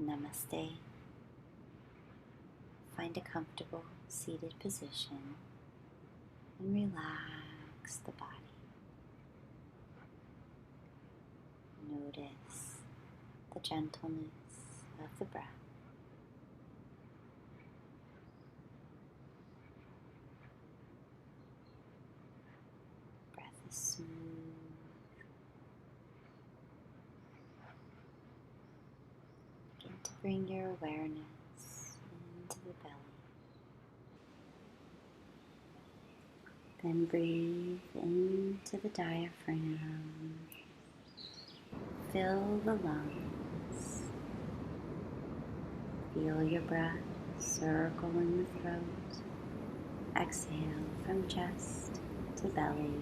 Namaste. Find a comfortable seated position and relax the body. Notice the gentleness of the breath. Breath is smooth. Begin to bring your awareness into the belly. Then breathe into the diaphragm. Fill the lungs. Feel your breath circle in the throat. Exhale from chest to belly.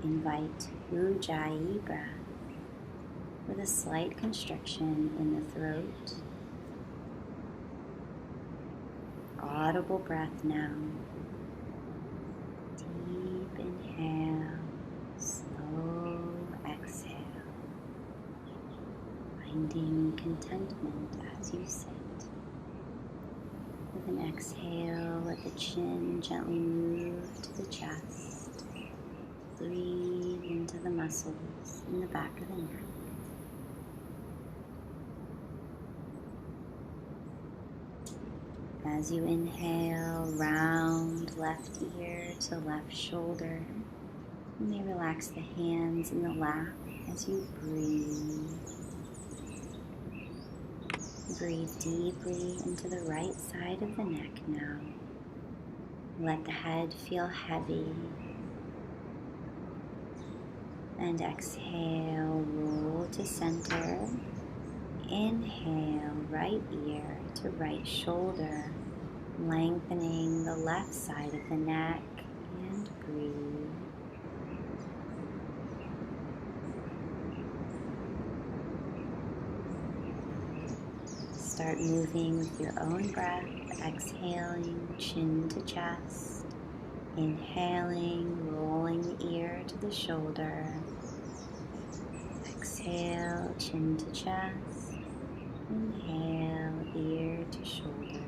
Invite Ujjayi breath with a slight constriction in the throat. Audible breath now. Deep inhale, slow exhale. Finding contentment as you sit. With an exhale, let the chin gently move to the chest. Breathe into the muscles in the back of the neck. As you inhale, round left ear to left shoulder. You may relax the hands in the lap as you breathe. Breathe deeply into the right side of the neck now. Let the head feel heavy. And exhale, roll to center. Inhale, right ear to right shoulder, lengthening the left side of the neck, and breathe. Start moving with your own breath, exhaling chin to chest, inhaling, rolling the ear to the shoulder, exhale, chin to chest, inhale, ear to shoulder.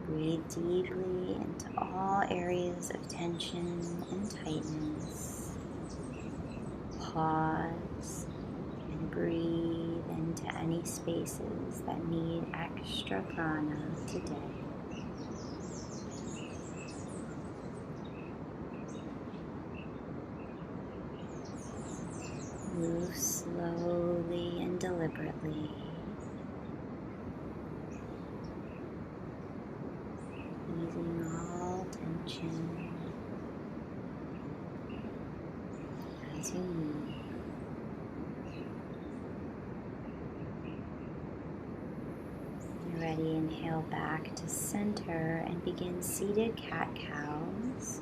Breathe deeply into all areas of tension and tightness. Pause and breathe into any spaces that need extra prana today. Move slowly and deliberately. Easing all tension as you move. When you're ready, inhale back to center and begin seated cat-cows.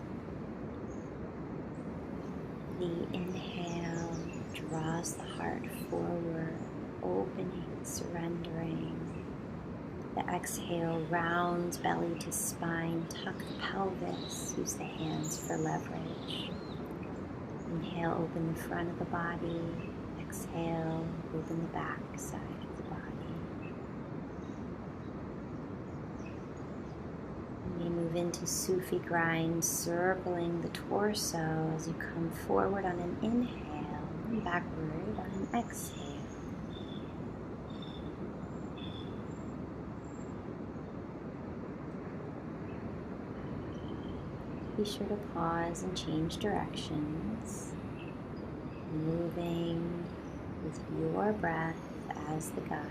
The inhale draws the heart forward, opening, surrendering. The exhale rounds belly to spine, tuck the pelvis, use the hands for leverage. Inhale, open the front of the body. Exhale, open the back side of the body. You may move into Sufi grind, circling the torso as you come forward on an inhale and backward on an exhale. Be sure to pause and change directions, moving with your breath as the guide.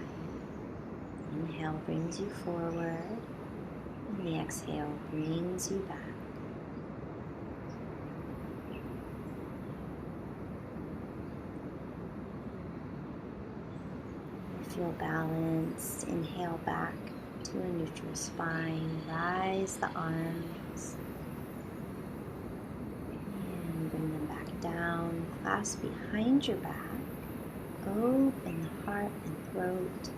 Inhale brings you forward, and the exhale brings you back. Feel balanced. Inhale back to a neutral spine. Rise the arms. Bring them back down, clasp behind your back, open the heart and throat.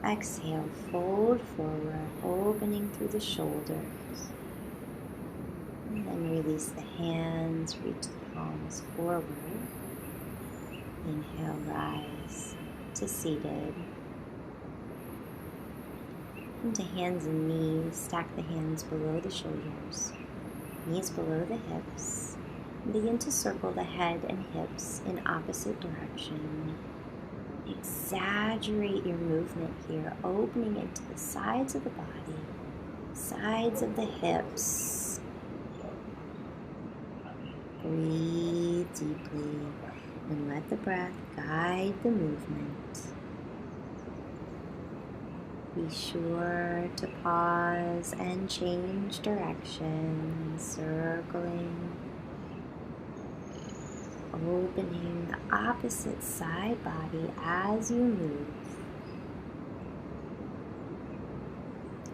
Exhale, fold forward, opening through the shoulders. And then release the hands, reach the palms forward. Inhale, rise to seated. Into hands and knees, stack the hands below the shoulders, knees below the hips. And begin to circle the head and hips in opposite direction. Exaggerate your movement here, opening into the sides of the body, sides of the hips. Breathe deeply and let the breath guide the movement. Be sure to pause and change direction, circling, opening the opposite side body as you move.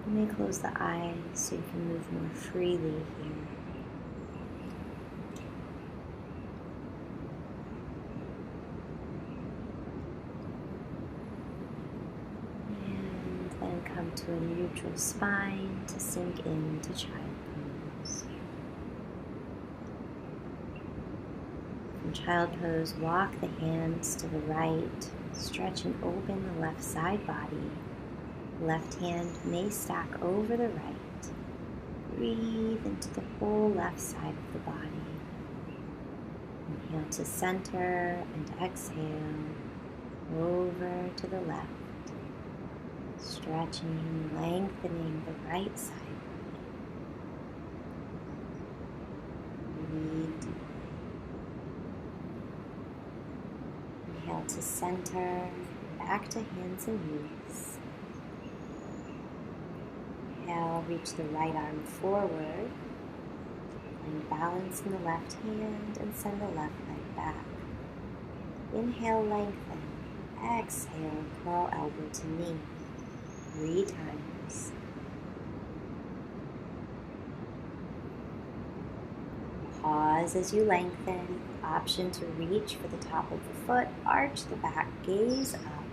You may close the eyes so you can move more freely here. And then come to a neutral spine to sink into child pose. From child pose, walk the hands to the right, stretch and open the left side body. Left hand may stack over the right. Breathe into the whole left side of the body. Inhale to center and exhale over to the left. Stretching, lengthening the right side. Breathe deep. Inhale to center, back to hands and knees. Inhale, reach the right arm forward. Find balance in the left hand and send the left leg back. Inhale, lengthen. Exhale, curl elbow to knee. 3 times. Pause as you lengthen. Option to reach for the top of the foot. Arch the back, gaze up.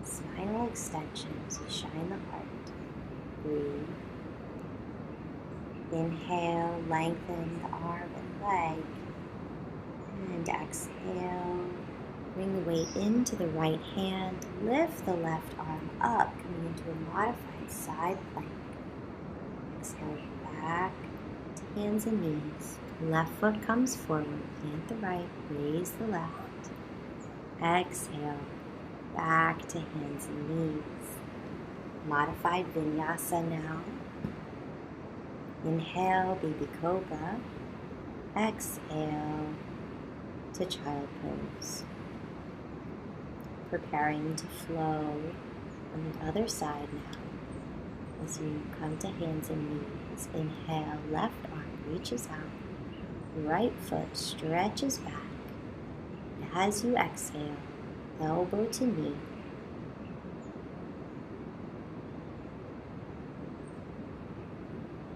Spinal extension as you shine the heart. Breathe. Inhale, lengthen the arm and leg. And exhale. Bring the weight into the right hand. Lift the left arm up, coming into a modified side plank. Exhale back to hands and knees. Left foot comes forward. Plant the right. Raise the left. Exhale. Back to hands and knees. Modified Vinyasa now. Inhale, baby cobra. Exhale to child pose. Preparing to flow on the other side now. As you come to hands and knees, inhale, left arm reaches out. Right foot stretches back. And as you exhale, elbow to knee.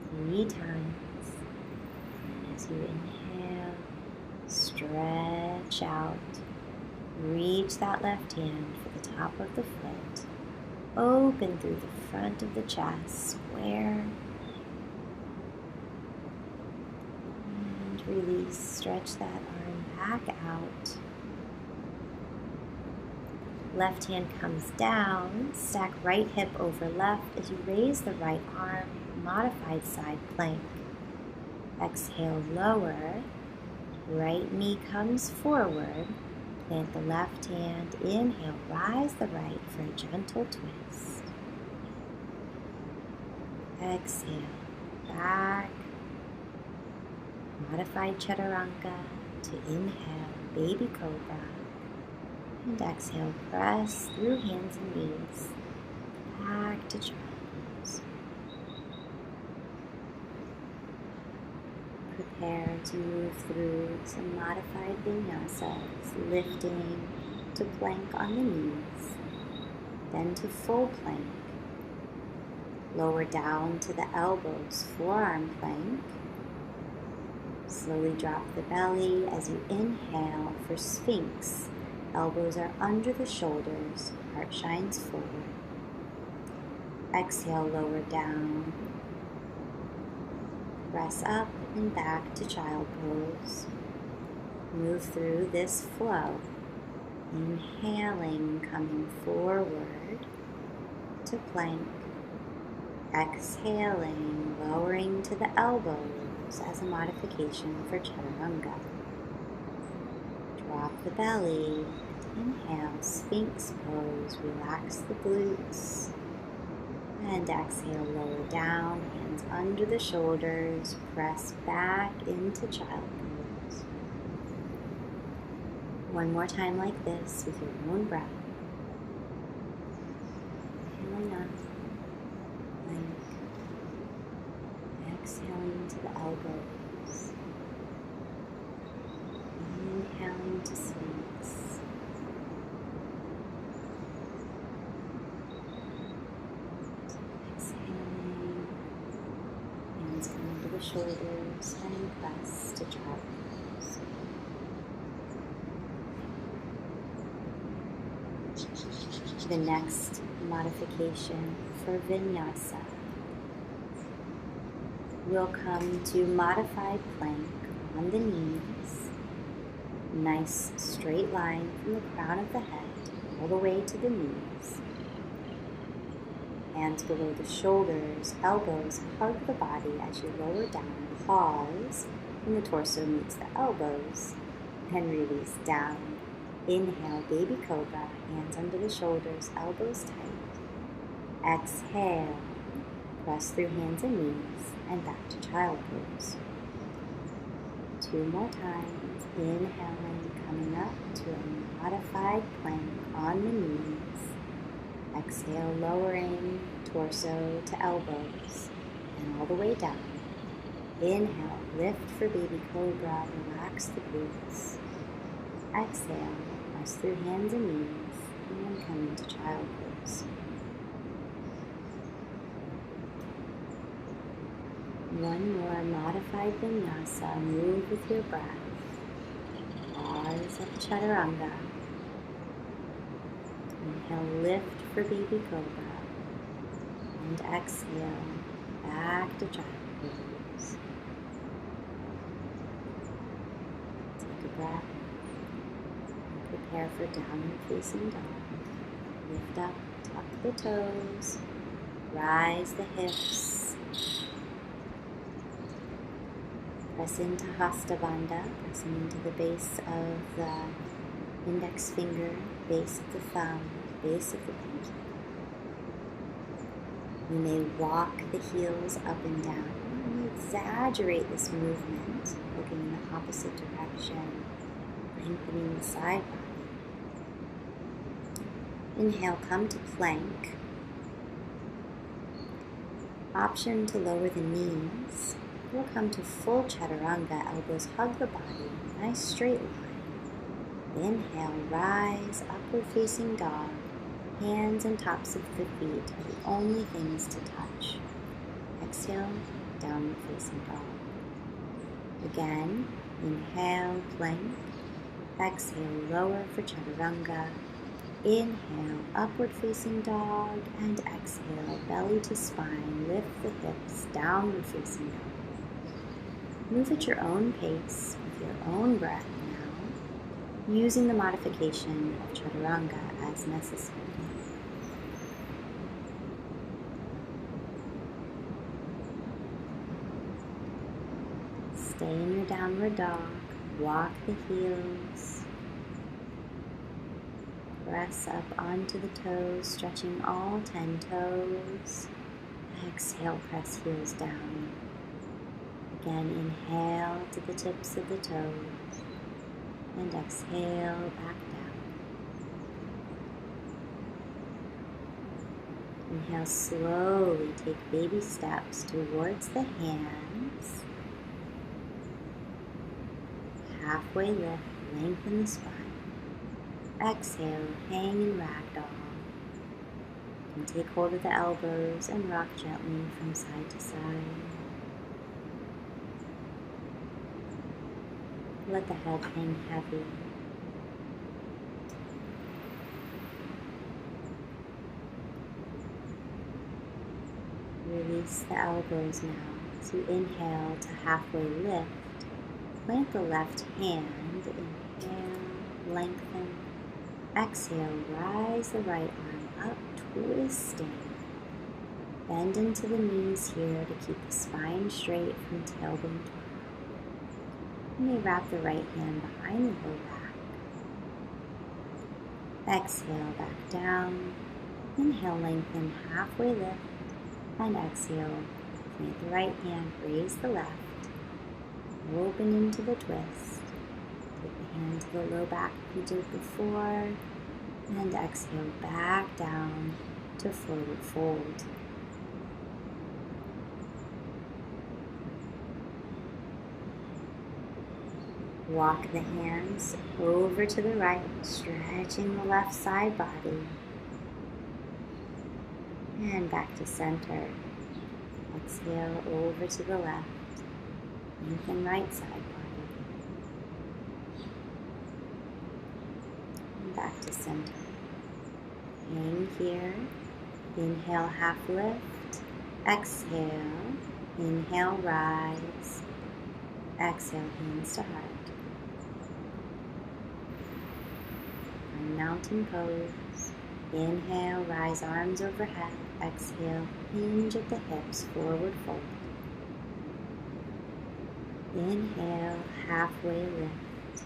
Three times. And as you inhale, stretch out. Reach that left hand for the top of the foot. Open through the front of the chest, square. And release, stretch that arm back out. Left hand comes down, stack right hip over left as you raise the right arm, modified side plank. Exhale, lower. Right knee comes forward. Plant the left hand. Inhale, rise the right for a gentle twist. Exhale, back. Modified chaturanga to inhale, baby cobra. And exhale, press through hands and knees. Back to child pose. Prepare to move through some modified vinyasas, lifting to plank on the knees, then to full plank. Lower down to the elbows, forearm plank. Slowly drop the belly as you inhale for Sphinx. Elbows are under the shoulders, heart shines forward. Exhale, lower down. Press up and back to child pose. Move through this flow. Inhaling, coming forward to plank. Exhaling, lowering to the elbows as a modification for chaturanga. Drop the belly. Inhale, Sphinx pose, relax the glutes. And exhale, lower down, hands under the shoulders, press back into child pose. One more time like this with your own breath. Inhaling up, plank. Exhaling to the elbows. Inhaling to Sphinx. Exhaling. Hands come into the shoulders and press to child pose. The next modification for Vinyasa. We'll come to modified plank on the knees. Nice straight line from the crown of the head all the way to the knees. Hands below the shoulders, elbows hug the body as you lower down. Pause when the torso meets the elbows and release down. Inhale, baby cobra, hands under the shoulders, elbows tight. Exhale, press through hands and knees and back to child pose. 2 more times. Inhaling, coming up to a modified plank on the knees. Exhale, lowering torso to elbows and all the way down. Inhale, lift for baby cobra, relax the glutes. Exhale, press through hands and knees and come into child pose. One more modified vinyasa. Move with your breath. Pause at chaturanga. Inhale, lift for baby cobra. And exhale, back to child pose. Take a breath. Prepare for downward facing dog. Lift up, tuck the toes. Rise the hips. Press into Hasta Bandha, pressing into the base of the index finger, base of the thumb, base of the pinky. You may walk the heels up and down. You may exaggerate this movement, looking in the opposite direction, lengthening the side body. Inhale, come to plank. Option to lower the knees. We'll come to full chaturanga, elbows hug the body, nice straight line. Inhale, rise, upward facing dog. Hands and tops of the feet are the only things to touch. Exhale, downward facing dog. Again, inhale, plank. Exhale, lower for chaturanga. Inhale, upward facing dog, and exhale, belly to spine, lift the hips, downward facing dog. Move at your own pace, with your own breath now, using the modification of chaturanga as necessary. Stay in your downward dog, walk the heels, press up onto the toes, stretching all 10 toes. Exhale, press heels down. Again, inhale to the tips of the toes, and exhale back down. Inhale, slowly take baby steps towards the hands. Halfway lift, lengthen the spine. Exhale, hang in ragdoll. And take hold of the elbows and rock gently from side to side. Let the head hang heavy. Release the elbows now. As you inhale to halfway lift, plant the left hand. Inhale, lengthen. Exhale, rise the right arm up, twisting. Bend into the knees here to keep the spine straight from tailbone to heart. You may wrap the right hand behind the low back. Exhale, back down. Inhale, lengthen, halfway lift. And exhale, plant the right hand, raise the left. Open into the twist. Take the hand to the low back if you did before. And exhale, back down to forward fold. Walk the hands over to the right, stretching the left side body. And back to center. Exhale over to the left. Lengthen right side body. And back to center. Hang here. Inhale, half lift. Exhale. Inhale, rise. Exhale, hands to heart. Mountain pose. Inhale, rise arms overhead. Exhale, hinge at the hips, forward fold. Inhale, halfway lift.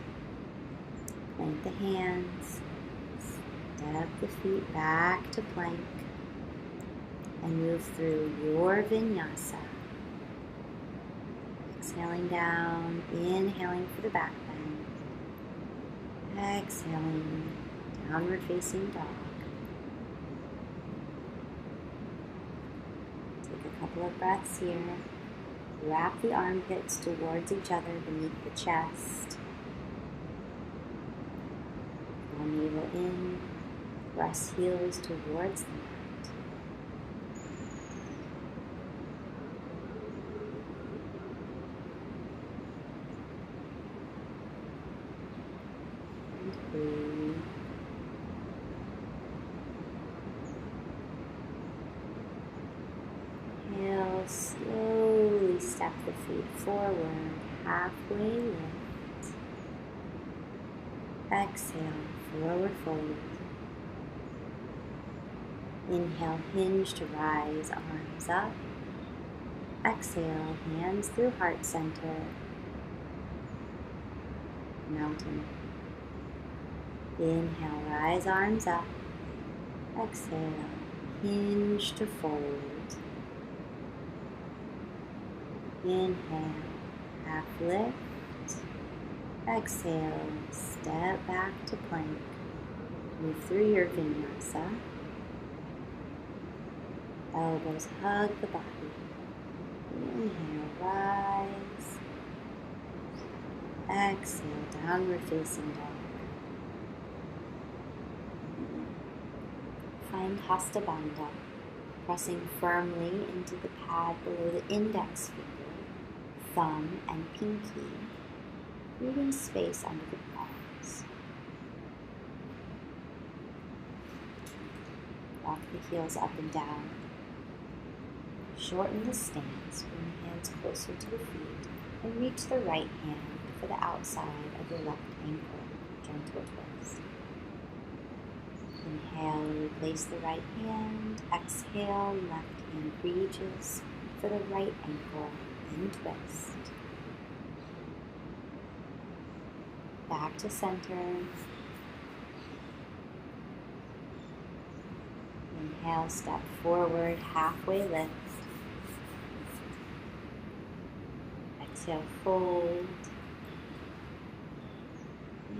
Plant the hands. Step the feet back to plank. And move through your Vinyasa. Exhaling down, inhaling for the back bend. Exhaling, downward facing dog. Take a couple of breaths here. Wrap the armpits towards each other beneath the chest. Draw navel in, press heels towards the mat. And breathe. Inhale, slowly step the feet forward, halfway lift. Exhale, forward fold. Inhale, hinge to rise, arms up. Exhale, hands through heart center. Mountain. Inhale, rise, arms up. Exhale, hinge to fold. Inhale, half lift. Exhale, step back to plank. Move through your Vinyasa. Elbows hug the body. Inhale, rise. Exhale, downward facing dog. Find Hasta Bandha, pressing firmly into the pad below the index finger, thumb, and pinky, leaving space under the palms. Walk the heels up and down. Shorten the stance, bring the hands closer to the feet, and reach the right hand for the outside of your left ankle. Gentle twist. Inhale, replace the right hand. Exhale, left hand reaches for the right ankle, then twist. Back to center. Inhale, step forward, halfway lift. Exhale, fold.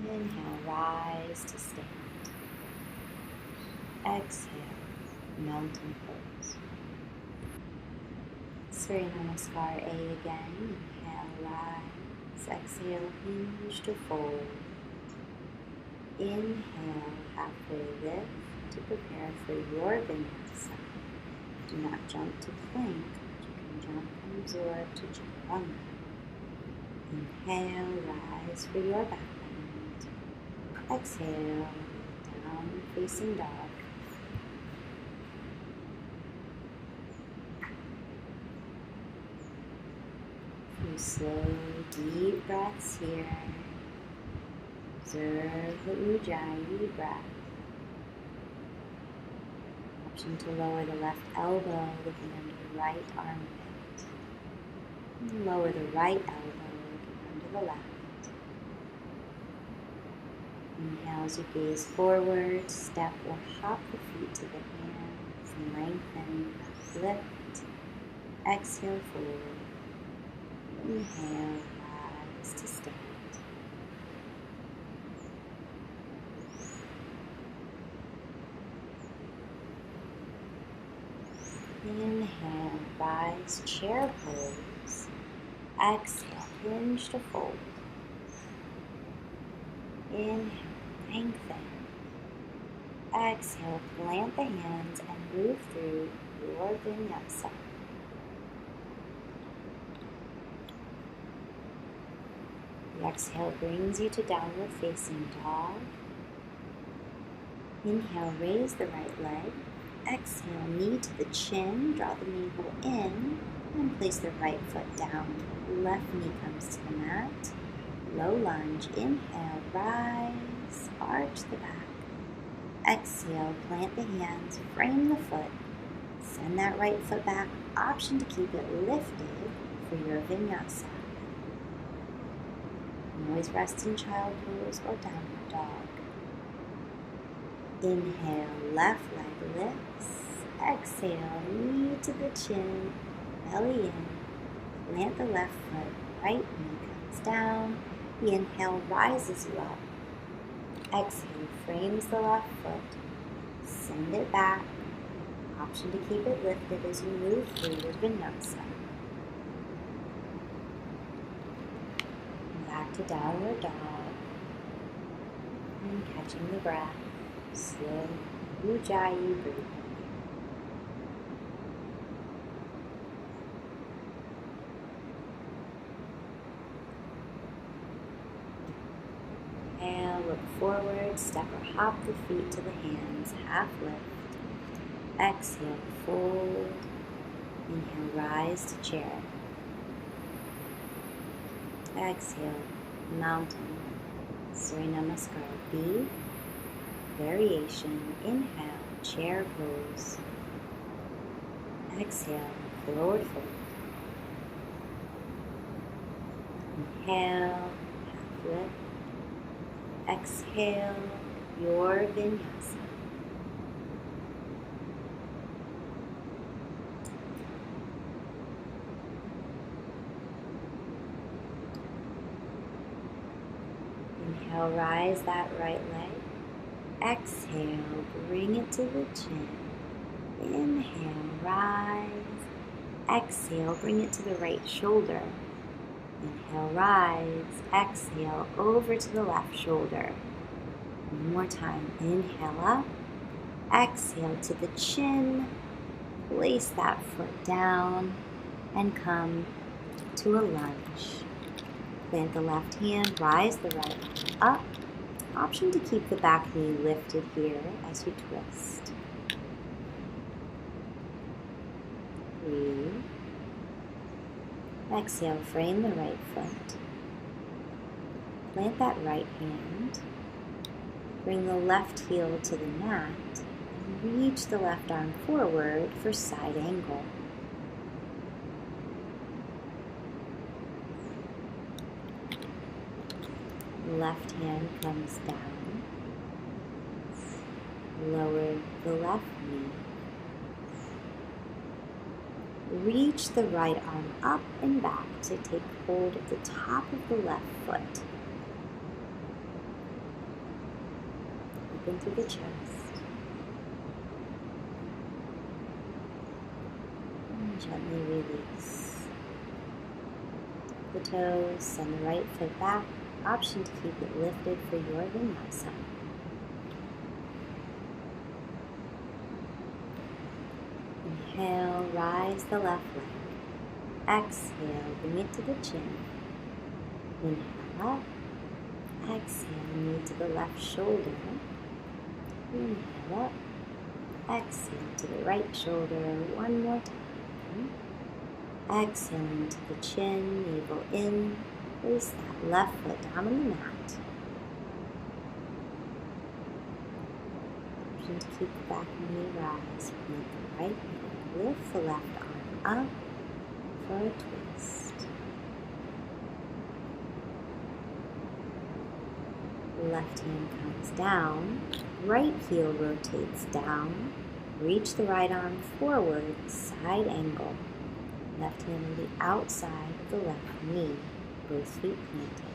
Inhale, rise to stand. Exhale, mountain pose. Surya Namaskar A again. Inhale, rise. Exhale, hinge to fold. Inhale, halfway lift to prepare for your Vinyasa. Do not jump to plank, but you can jump and absorb to chaturanga. Inhale, rise for your back bend. Exhale, down facing dog. Few slow, deep breaths here. Observe the Ujjayi breath. Option to lower the left elbow, looking under the right armpit. And lower the right elbow, looking under the left. Inhale as you gaze forward, step or hop the feet to the hands, lengthen, lift. Exhale, forward. Inhale, rise to stand. Inhale, rise, chair pose. Exhale, hinge to fold. Inhale, lengthen. Exhale, plant the hands and move through your Vinyasa. The exhale brings you to downward facing dog. Inhale, raise the right leg. Exhale, knee to the chin, draw the navel in, and place the right foot down. Left knee comes to the mat. Low lunge, inhale, rise, arch the back. Exhale, plant the hands, frame the foot. Send that right foot back, option to keep it lifted for your Vinyasa. You can always rest in child pose or downward dog. Inhale, left leg lifts. Exhale, knee to the chin, belly in. Plant the left foot, right knee comes down. The inhale rises you up. Exhale, frames the left foot. Send it back. Option to keep it lifted as you move through your Vinyasa. Back to downward dog. And catching the breath. Slow Ujjayi breathing. Inhale, look forward, step or hop the feet to the hands, half lift. Exhale, fold. Inhale, rise to chair. Exhale, mountain. Surya Namaskar B. Variation. Inhale, chair pose. Exhale, forward fold. Inhale, half lift. Exhale, your Vinyasa. Inhale, rise that right leg. Exhale, bring it to the chin. Inhale, rise. Exhale, bring it to the right shoulder. Inhale, rise. Exhale, over to the left shoulder. One more time. Inhale up. Exhale to the chin. Place that foot down and come to a lunge. Plant the left hand, rise the right up. Option to keep the back knee lifted here as you twist. Breathe. Exhale, frame the right foot. Plant that right hand. Bring the left heel to the mat and reach the left arm forward for side angle. Left hand comes down. Lower the left knee. Reach the right arm up and back to take hold of the top of the left foot. Open through the chest. And gently release. The toes, send the right foot back. Option to keep it lifted for your Vinyasa. Inhale, rise the left leg. Exhale, bring it to the chin. Inhale up. Exhale, knee to the left shoulder. Inhale up. Exhale to the right shoulder. One more time. Exhale to the chin, navel in. Place that left foot down on the mat. Option to keep the back knee rise. Plant the right hand. Lift the left arm up for a twist. Left hand comes down. Right heel rotates down. Reach the right arm forward, side angle. Left hand on the outside of the left knee. Both feet planted.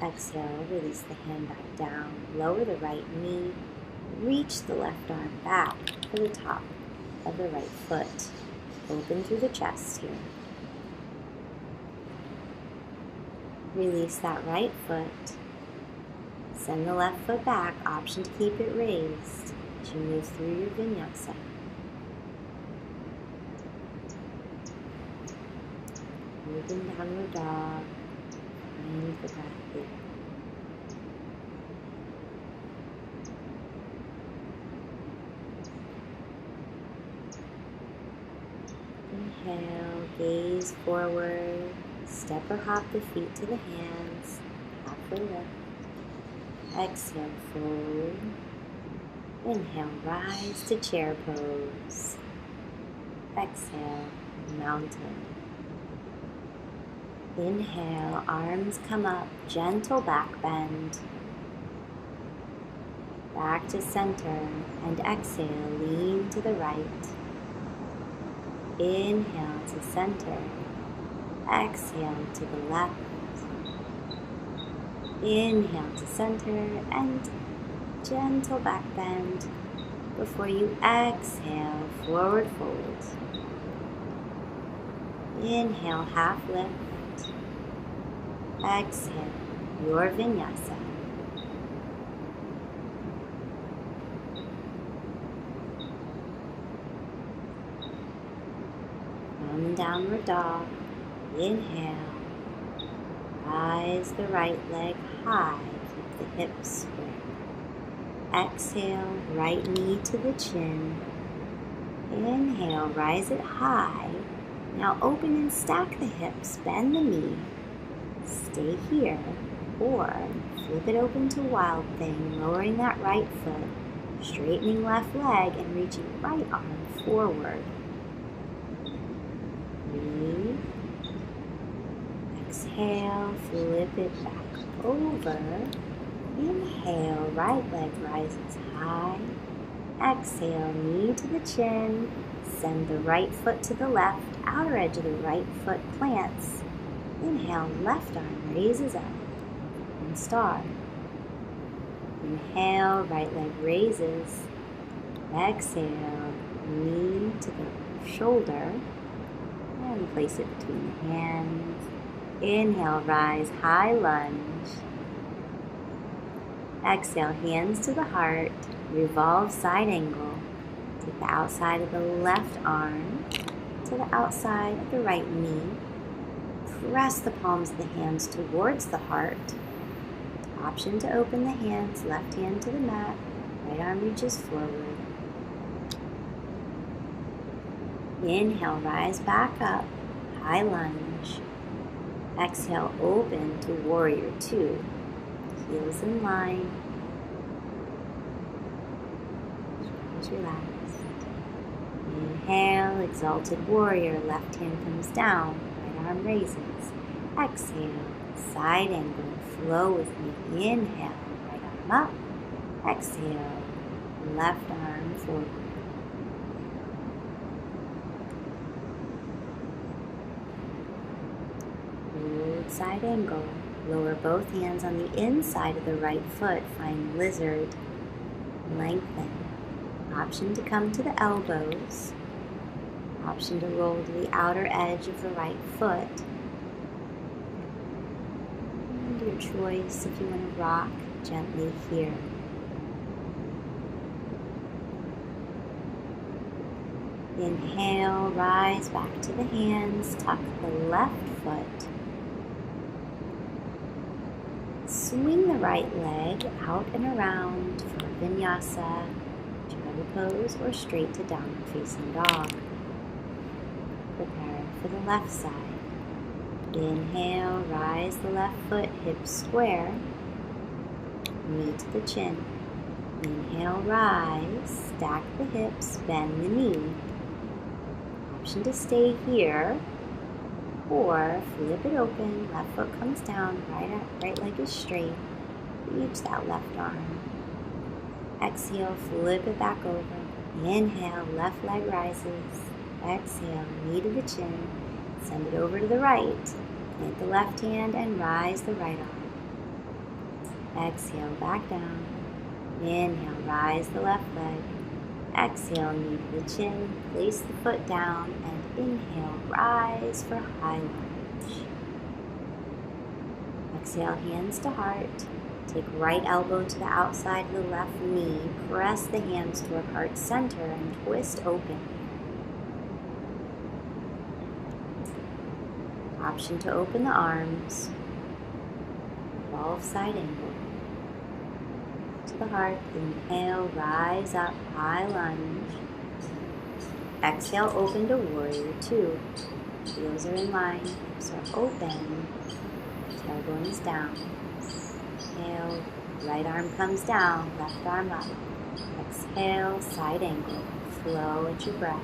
Exhale, release the hand back down. Lower the right knee. Reach the left arm back for the top of the right foot. Open through the chest here. Release that right foot. Send the left foot back. Option to keep it raised as you move through your Vinyasa. Moving downward dog. Find the breath here. Inhale, gaze forward, step or hop the feet to the hands, halfway lift. Exhale, fold. Inhale, rise to chair pose. Exhale, mountain. Inhale, arms come up, gentle back bend. Back to center, and exhale, lean to the right. Inhale to center, exhale to the left. Inhale to center, and gentle back bend before you exhale, forward fold. Inhale, half lift. Exhale, your Vinyasa. From downward dog, inhale. Rise the right leg high, keep the hips square. Exhale, right knee to the chin. Inhale, rise it high. Now open and stack the hips, bend the knee. Stay here, or flip it open to wild thing, lowering that right foot, straightening left leg, and reaching right arm forward. Breathe. Exhale, flip it back over. Inhale, right leg rises high. Exhale, knee to the chin. Send the right foot to the left, outer edge of the right foot plants. Inhale, left arm raises up and star. Inhale, right leg raises. Exhale, knee to the shoulder and place it between the hands. Inhale, rise, high lunge. Exhale, hands to the heart, revolve side angle. Take the outside of the left arm to the outside of the right knee. Press the palms of the hands towards the heart. Option to open the hands, left hand to the mat, right arm reaches forward. Inhale, rise back up, high lunge. Exhale, open to warrior two. Heels in line. Shoulders relaxed. Inhale, exalted warrior, left hand comes down. Arm raises. Exhale, side angle, flow with me. Inhale, right arm up. Exhale, left arm forward. Hold side angle. Lower both hands on the inside of the right foot. Find lizard. Lengthen. Option to come to the elbows. Option to roll to the outer edge of the right foot. And your choice if you want to rock gently here. Inhale, rise back to the hands, tuck the left foot. Swing the right leg out and around for Vinyasa, travel pose, or straight to downward facing dog. Prepare for the left side. Inhale, rise the left foot, hips square, knee to the chin. Inhale, rise, stack the hips, bend the knee. Option to stay here, or flip it open, left foot comes down, right leg is straight, reach that left arm. Exhale, flip it back over. Inhale, left leg rises. Exhale, knee to the chin, send it over to the right. Plant the left hand and rise the right arm. Exhale, back down. Inhale, rise the left leg. Exhale, knee to the chin, place the foot down, and inhale, rise for high lunge. Exhale, hands to heart. Take right elbow to the outside of the left knee, press the hands toward heart center, and twist open. Option to open the arms, 12 side angle. To the heart, inhale, rise up, high lunge. Exhale, open to warrior two. Heels are in line, so open, tailbone is down. Inhale, right arm comes down, left arm up. Exhale, side angle, flow at your breath.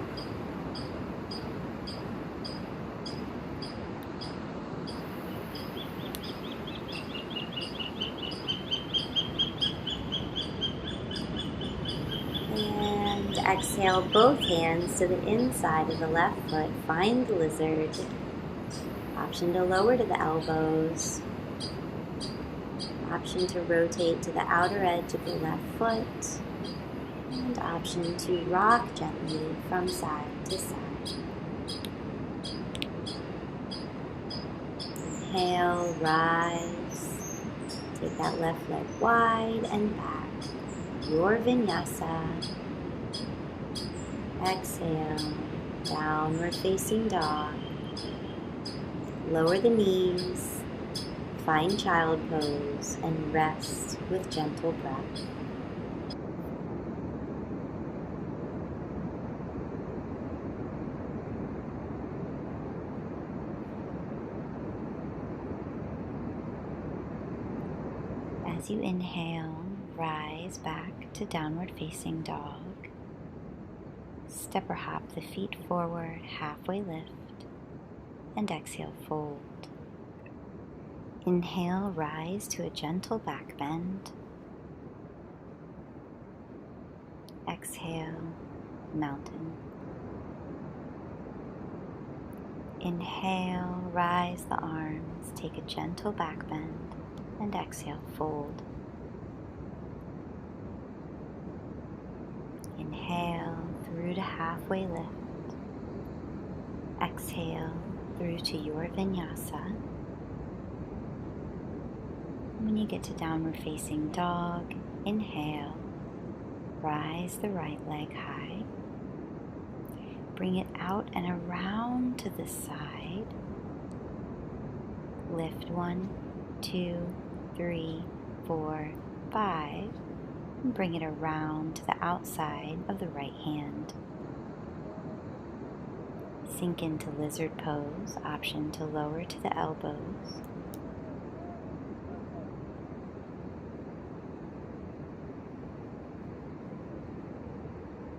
And exhale, both hands to the inside of the left foot. Find the lizard. Option to lower to the elbows. Option to rotate to the outer edge of the left foot. And option to rock gently from side to side. Inhale, rise. Take that left leg wide and back. Your Vinyasa. Exhale, downward facing dog. Lower the knees, find child pose, and rest with gentle breath. As you inhale, rise back to downward facing dog. Step or hop the feet forward, halfway lift, and exhale, fold. Inhale, rise to a gentle back bend. Exhale, mountain. Inhale, rise the arms, take a gentle back bend, and exhale, fold. Inhale through to halfway lift. Exhale through to your Vinyasa. When you get to downward facing dog, inhale, rise the right leg high. Bring it out and around to the side. Lift 1, 2, 3, 4, 5. And bring it around to the outside of the right hand. Sink into lizard pose, option to lower to the elbows.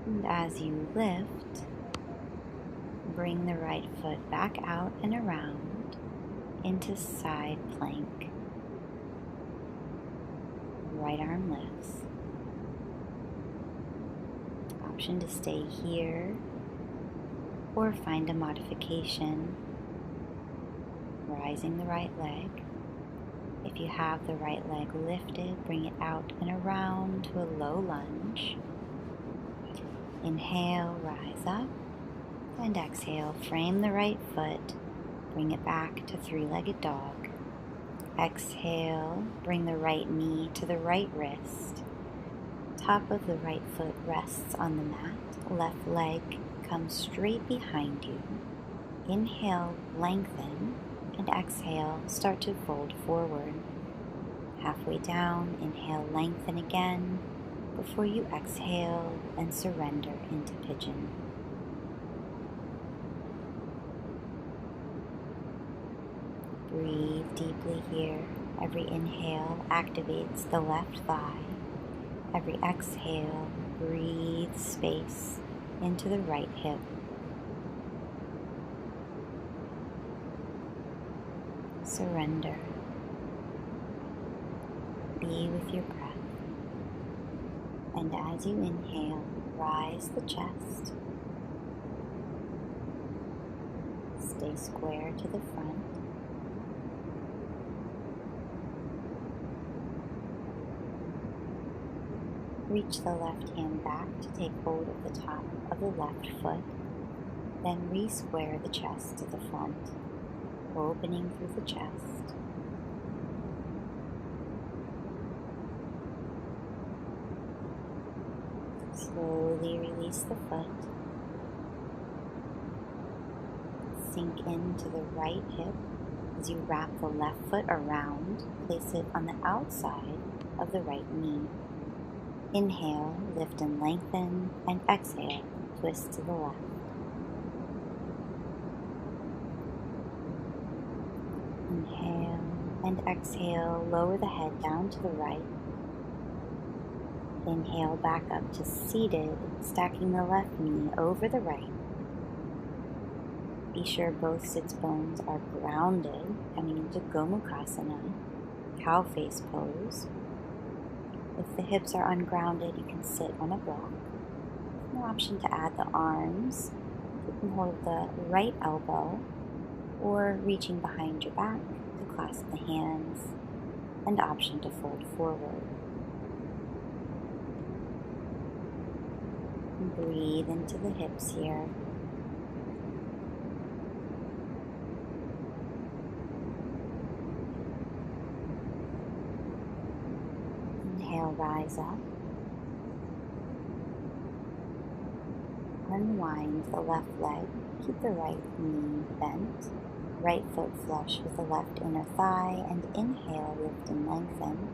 And as you lift, bring the right foot back out and around into side plank. Right arm lifts. Option to stay here or find a modification, rising the right leg. If you have the right leg lifted, bring it out and around to a low lunge. Inhale, rise up, and exhale, frame the right foot, bring it back to three-legged dog. Exhale, bring the right knee to the right wrist. Top of the right foot rests on the mat. Left leg comes straight behind you. Inhale, lengthen, and exhale, start to fold forward. Halfway down, inhale, lengthen again before you exhale and surrender into pigeon. Breathe deeply here. Every inhale activates the left thigh. Every exhale, breathe space into the right hip. Surrender. Be with your breath. And as you inhale, rise the chest. Stay square to the front. Reach the left hand back to take hold of the top of the left foot. Then re-square the chest to the front, opening through the chest. Slowly release the foot. Sink into the right hip as you wrap the left foot around. Place it on the outside of the right knee. Inhale, lift and lengthen, and exhale, twist to the left. Inhale and exhale, lower the head down to the right. Inhale back up to seated, stacking the left knee over the right. Be sure both sits bones are grounded, coming into Gomukhasana, cow face pose. If the hips are ungrounded, you can sit on a block. An option to add the arms. You can hold the right elbow or reaching behind your back to clasp the hands, and option to fold forward. And breathe into the hips here. Inhale, rise up. Unwind the left leg. Keep the right knee bent. Right foot flush with the left inner thigh. And inhale, lift and lengthen.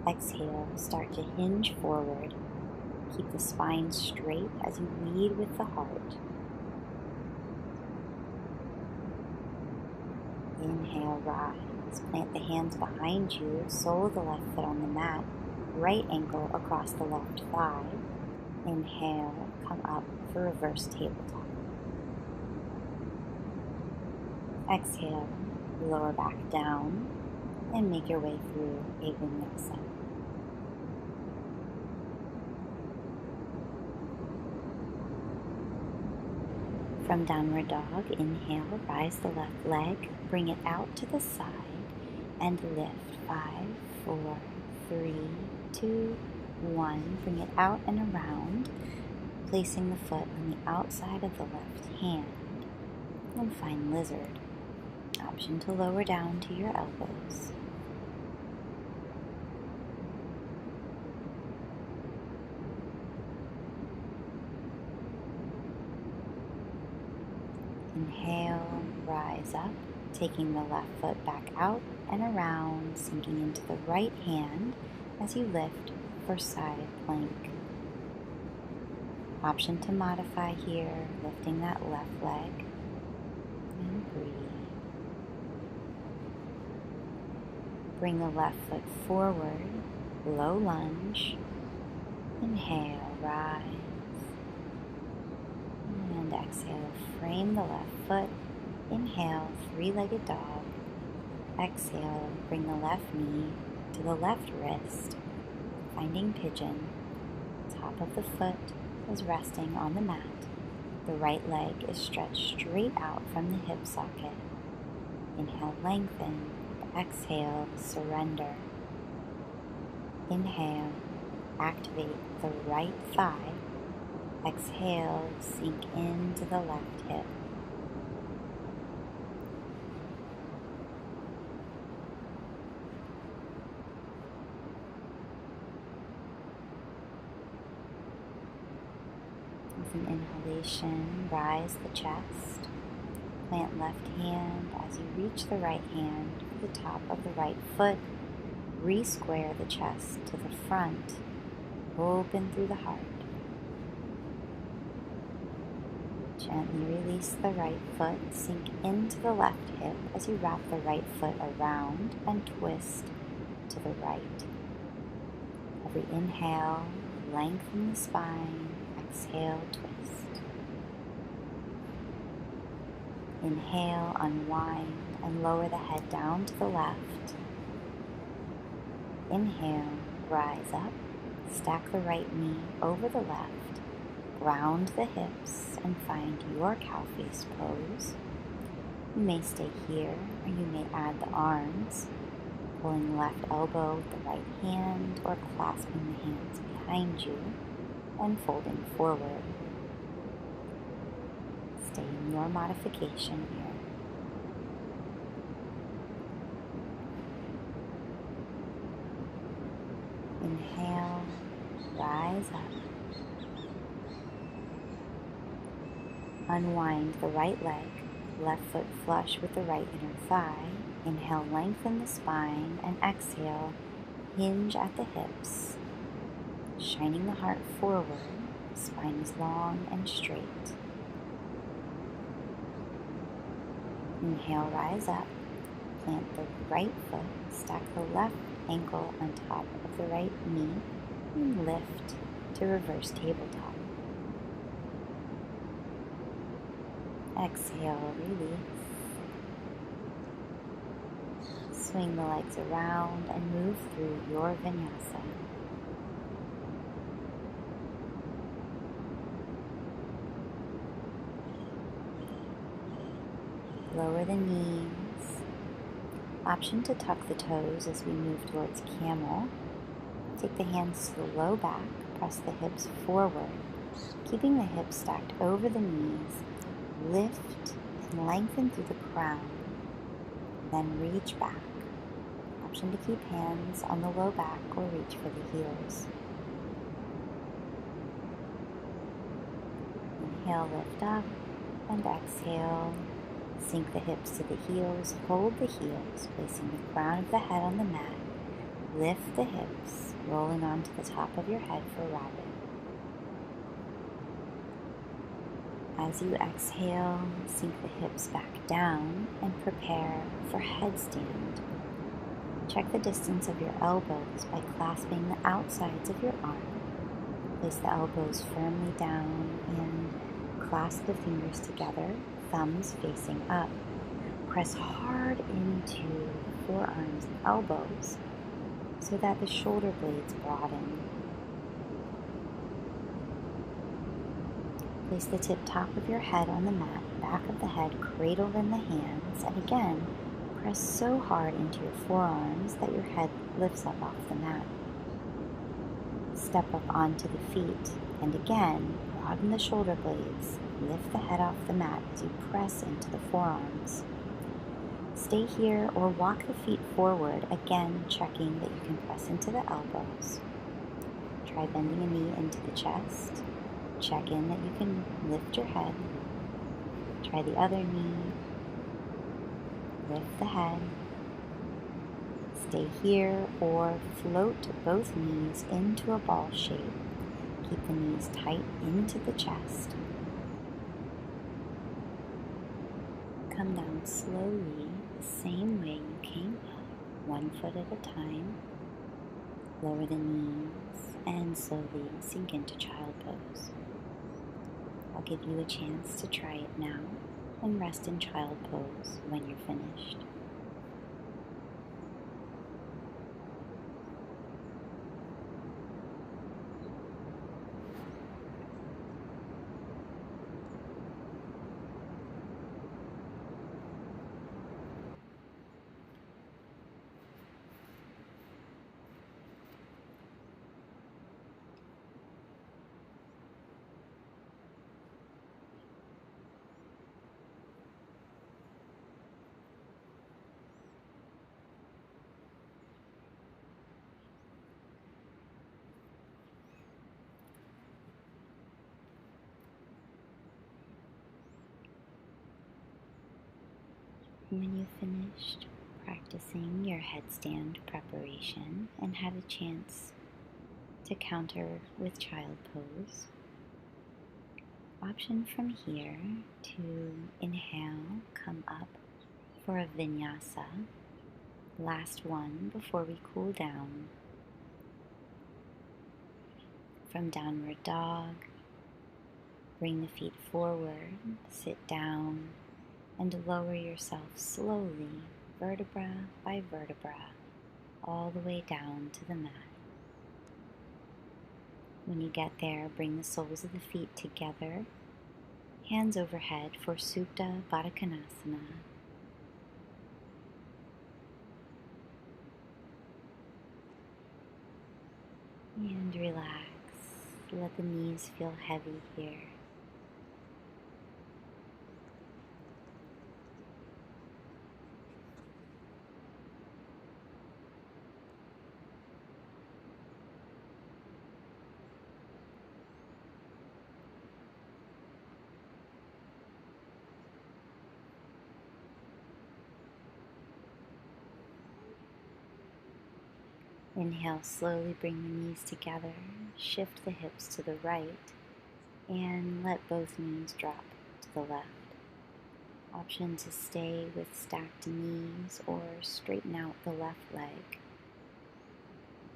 Exhale, start to hinge forward. Keep the spine straight as you lead with the heart. Inhale, rise. Plant the hands behind you. Sole of the left foot on the mat. Right ankle across the left thigh. Inhale, come up for reverse tabletop. Exhale, lower back down, and make your way through a Vinyasa. From downward dog, inhale, rise the left leg, bring it out to the side, and lift. 5, 4, 3, 2, 1. Bring it out and around, placing the foot on the outside of the left hand. And find lizard. Option to lower down to your elbows. Inhale, rise up, taking the left foot back out and around, sinking into the right hand as you lift for side plank. Option to modify here, lifting that left leg, and breathe. Bring the left foot forward, low lunge. Inhale, rise. And exhale, frame the left foot. Inhale, three-legged dog. Exhale, bring the left knee to the left wrist, finding pigeon. Top of the foot is resting on the mat. The right leg is stretched straight out from the hip socket. Inhale, lengthen. Exhale, surrender. Inhale, activate the right thigh. Exhale, sink into the left hip. With an inhalation, rise the chest. Plant left hand as you reach the right hand to the top of the right foot. Re-square the chest to the front. Open through the heart. Gently release the right foot. Sink into the left hip as you wrap the right foot around and twist to the right. Every inhale, lengthen the spine. Exhale, twist. Inhale, unwind and lower the head down to the left. Inhale, rise up, stack the right knee over the left, ground the hips and find your cow face pose. You may stay here or you may add the arms, pulling left elbow with the right hand or clasping the hands behind you and folding forward. Stay in your modification here. Inhale, rise up. Unwind the right leg, left foot flush with the right inner thigh. Inhale, lengthen the spine, and exhale, hinge at the hips, shining the heart forward. Spine is long and straight. Inhale, rise up, plant the right foot, stack the left ankle on top of the right knee, and lift to reverse tabletop. Exhale, release. Swing the legs around and move through your Vinyasa. Lower the knees. Option to tuck the toes as we move towards camel. Take the hands to the low back, press the hips forward, keeping the hips stacked over the knees. Lift and lengthen through the crown, then reach back. Option to keep hands on the low back or reach for the heels. Inhale, lift up, and exhale. Sink the hips to the heels, hold the heels, placing the crown of the head on the mat. Lift the hips, rolling onto the top of your head for rabbit. As you exhale, sink the hips back down and prepare for headstand. Check the distance of your elbows by clasping the outsides of your arm. Place the elbows firmly down and clasp the fingers together, thumbs facing up. Press hard into the forearms and elbows so that the shoulder blades broaden. Place the tip top of your head on the mat, back of the head cradled in the hands, and again, press so hard into your forearms that your head lifts up off the mat. Step up onto the feet, and again, broaden the shoulder blades. Lift the head off the mat as you press into the forearms. Stay here or walk the feet forward, again checking that you can press into the elbows. Try bending a knee into the chest. Check in that you can lift your head. Try the other knee. Lift the head. Stay here or float both knees into a ball shape. Keep the knees tight into the chest. Come down slowly, the same way you came up, 1 foot at a time. Lower the knees and slowly sink into child pose. I'll give you a chance to try it now and rest in child pose when you're finished. When you've finished practicing your headstand preparation and had a chance to counter with child pose, option from here to inhale, come up for a Vinyasa, last one before we cool down. From downward dog, bring the feet forward, sit down, and lower yourself slowly, vertebra by vertebra, all the way down to the mat. When you get there, bring the soles of the feet together, hands overhead for Supta Baddha Konasana. And relax. Let the knees feel heavy here. Inhale, slowly bring the knees together, shift the hips to the right, and let both knees drop to the left. Option to stay with stacked knees or straighten out the left leg.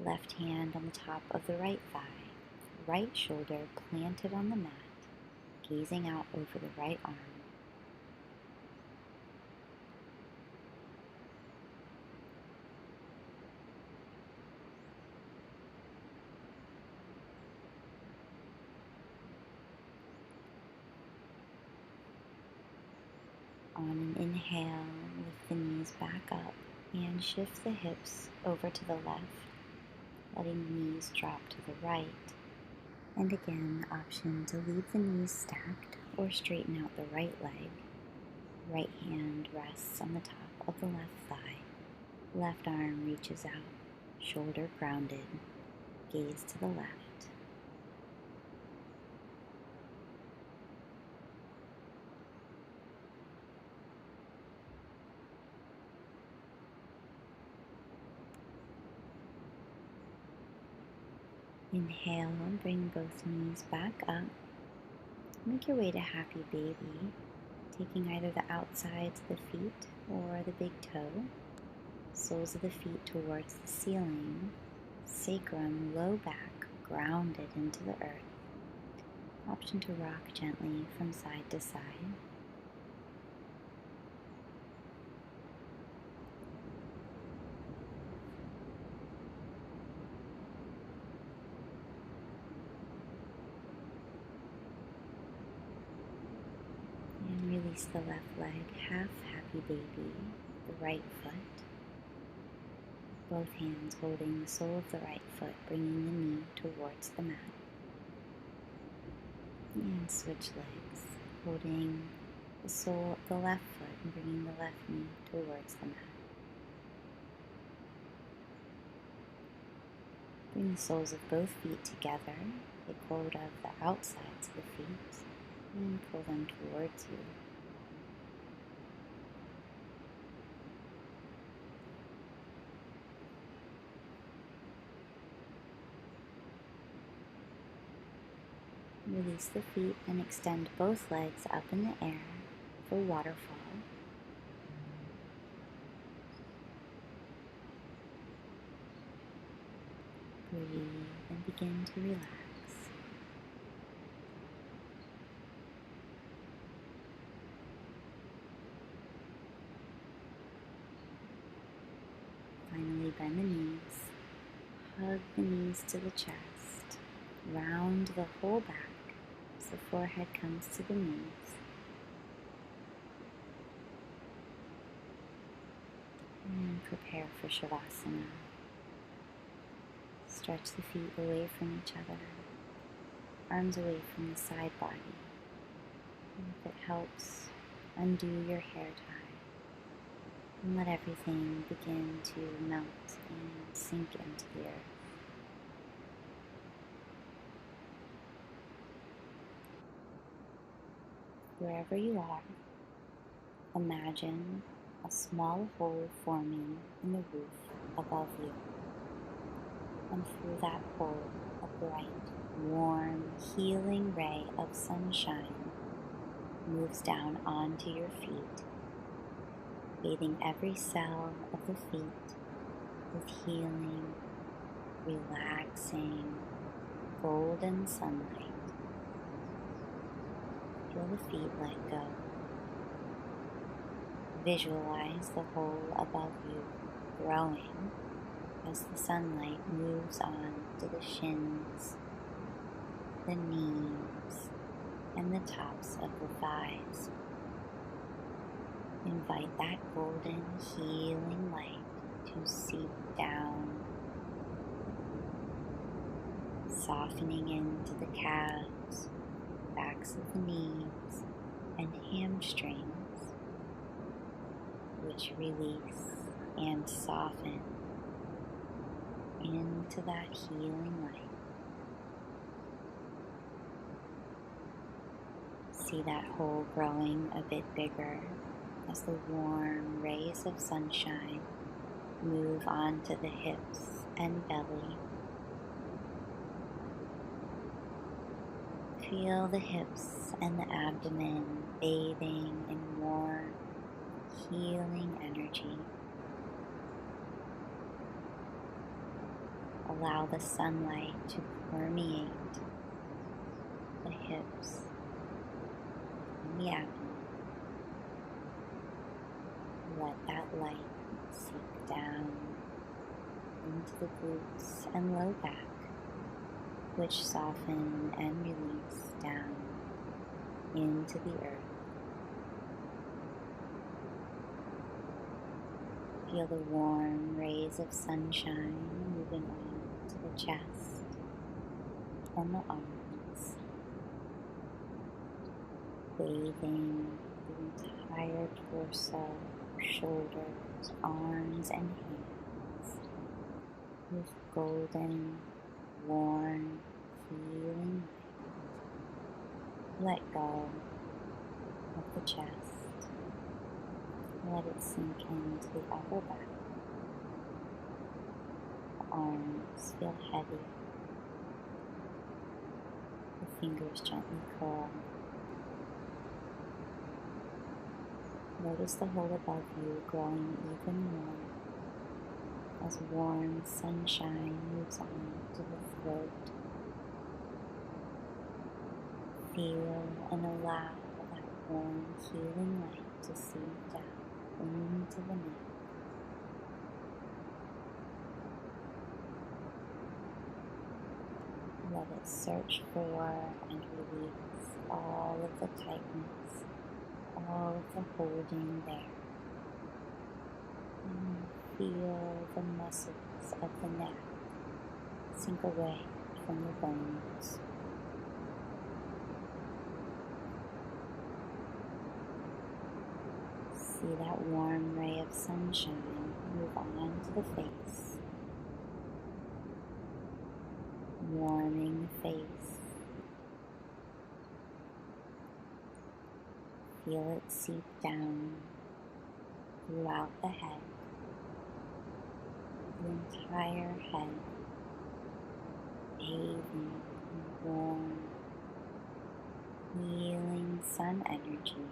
Left hand on the top of the right thigh, right shoulder planted on the mat, gazing out over the right arm. On an inhale, lift the knees back up and shift the hips over to the left, letting the knees drop to the right. And again, option to leave the knees stacked or straighten out the right leg. Right hand rests on the top of the left thigh. Left arm reaches out, shoulder grounded, gaze to the left. Inhale and bring both knees back up. Make your way to Happy Baby, taking either the outsides of the feet or the big toe, soles of the feet towards the ceiling, sacrum, low back, grounded into the earth. Option to rock gently from side to side. And release the left leg, half Happy Baby, the right foot. Both hands holding the sole of the right foot, bringing the knee towards the mat. And switch legs, holding the sole of the left foot and bringing the left knee towards the mat. Bring the soles of both feet together, take hold of the outsides of the feet, and pull them towards you. Release the feet and extend both legs up in the air for waterfall. Breathe and begin to relax. Finally, bend the knees, hug the knees to the chest, round the whole back as the forehead comes to the knees. And prepare for Shavasana. Stretch the feet away from each other, arms away from the side body. And if it helps, undo your hair tie and let everything begin to melt and sink into the earth. Wherever you are, imagine a small hole forming in the roof above you. And through that hole, a bright, warm, healing ray of sunshine moves down onto your feet, bathing every cell of the feet with healing, relaxing, gold golden sunlight. Feel the feet let go. Visualize the hole above you growing as the sunlight moves on to the shins, the knees, and the tops of the thighs. Invite that golden healing light to seep down, softening into the calves, backs of the knees, and hamstrings, which release and soften into that healing light. See that hole growing a bit bigger as the warm rays of sunshine move onto the hips and belly. Feel the hips and the abdomen bathing in warm, healing energy. Allow the sunlight to permeate the hips and the abdomen. Let that light seep down into the glutes and low back, which soften and release down into the earth. Feel the warm rays of sunshine moving on to the chest and the arms, bathing the entire torso, shoulders, arms, and hands with golden, warm, healing light. Let go of the chest. Let it sink into the upper back. The arms feel heavy. The fingers gently curl. Notice the hole above you growing even more as warm sunshine moves on to the throat. Feel and allow that warm, healing light to seep down into the neck. Let it search for and release all of the tightness, all of the holding there. And feel the muscles of the neck sink away from your bones. See that warm ray of sunshine move on to the face, warming the face. Feel it seep down throughout the head, the entire head, bathing in warm, healing sun energy.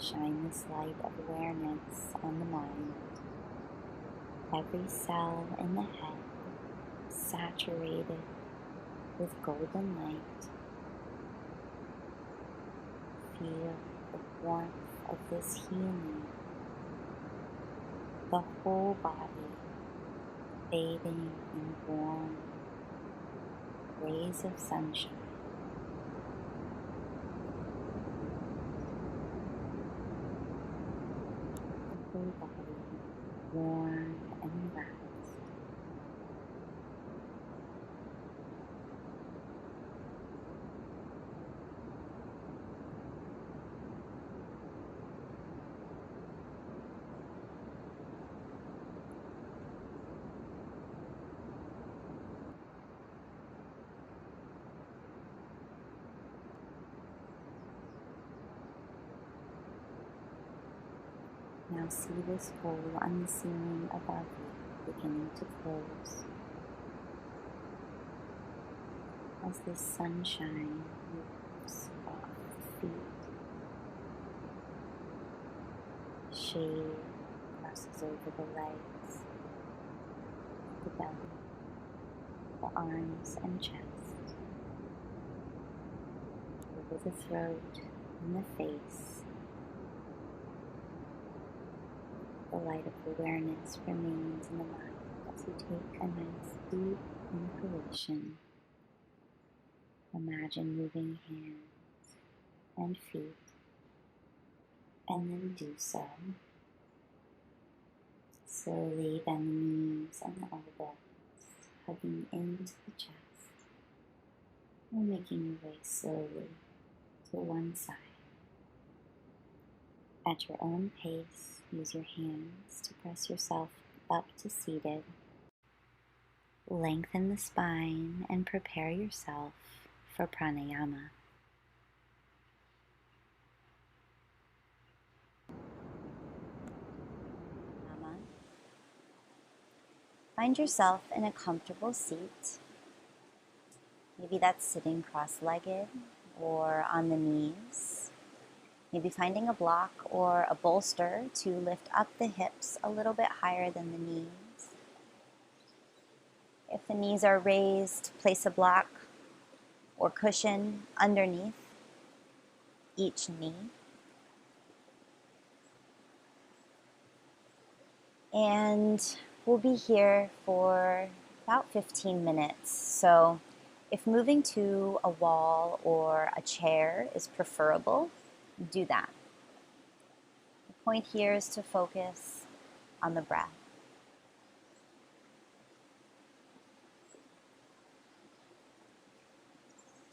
Shine this light of awareness on the mind. Every cell in the head saturated with golden light. Feel the warmth of this healing. The whole body bathing in warm rays of sunshine. The whole body warm and relaxed. Now see this hole on the ceiling above you beginning to close as the sunshine moves off the feet. Shade crosses over the legs, the arms and chest, over the throat and the face. The light of awareness remains in the mind as you take a nice deep inhalation. Imagine moving hands and feet, and then do so. Slowly bend the knees and the elbows, hugging into the chest, and making your way slowly to one side. At your own pace, use your hands to press yourself up to seated. Lengthen the spine and prepare yourself for pranayama. Find yourself in a comfortable seat. Maybe that's sitting cross-legged or on the knees. Maybe finding a block or a bolster to lift up the hips a little bit higher than the knees. If the knees are raised, place a block or cushion underneath each knee. And we'll be here for about 15 minutes. So if moving to a wall or a chair is preferable, do that. The point here is to focus on the breath.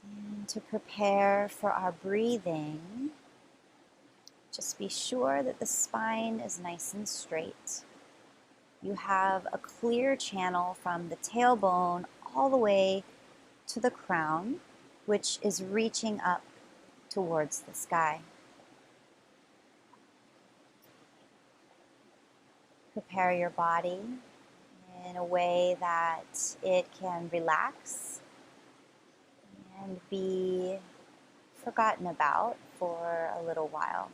And to prepare for our breathing, just be sure that the spine is nice and straight. You have a clear channel from the tailbone all the way to the crown, which is reaching up towards the sky. Prepare your body in a way that it can relax and be forgotten about for a little while,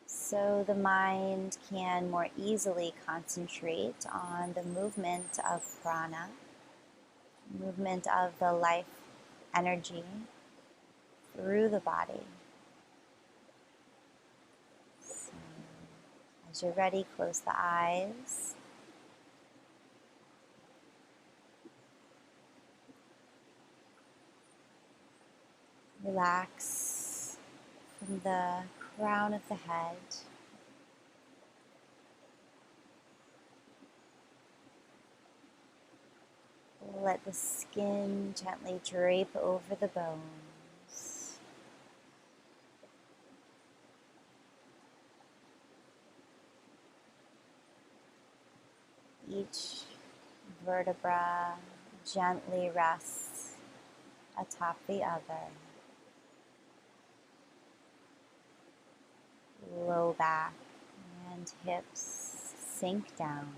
so the mind can more easily concentrate on the movement of prana, movement of the life energy through the body. So, as you're ready, close the eyes. Relax from the crown of the head. Let the skin gently drape over the bones. Each vertebra gently rests atop the other. Low back and hips sink down.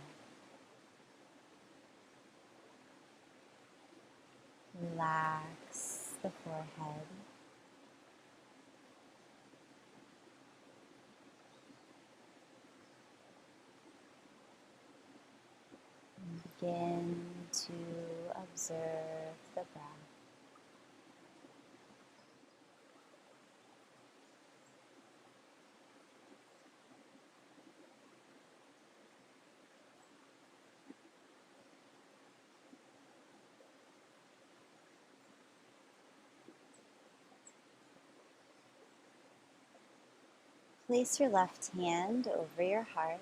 Relax the forehead. And begin to observe the breath. Place your left hand over your heart,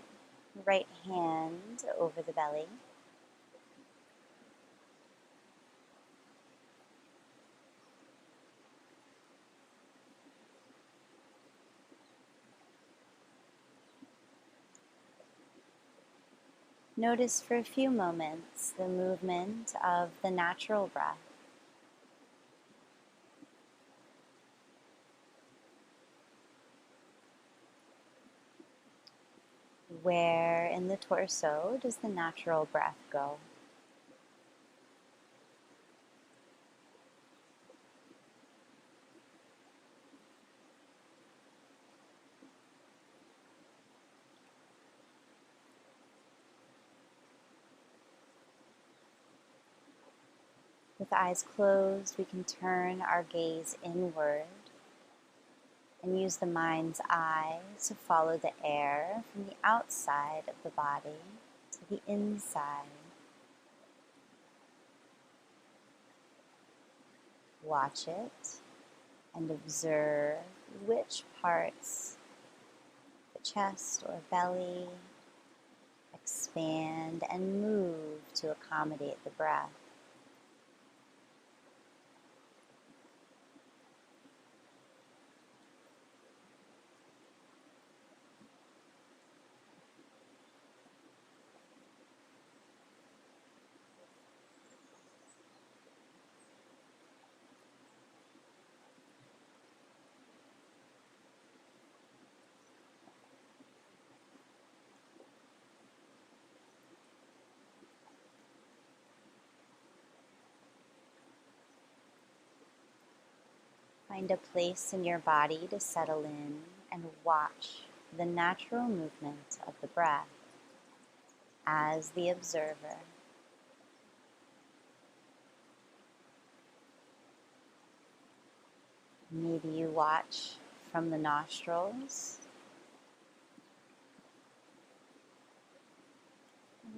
right hand over the belly. Notice for a few moments the movement of the natural breath. Where in the torso does the natural breath go? With eyes closed, we can turn our gaze inward and use the mind's eye to follow the air from the outside of the body to the inside. Watch it and observe which parts, the chest or belly, expand and move to accommodate the breath. Find a place in your body to settle in and watch the natural movement of the breath as the observer. Maybe you watch from the nostrils,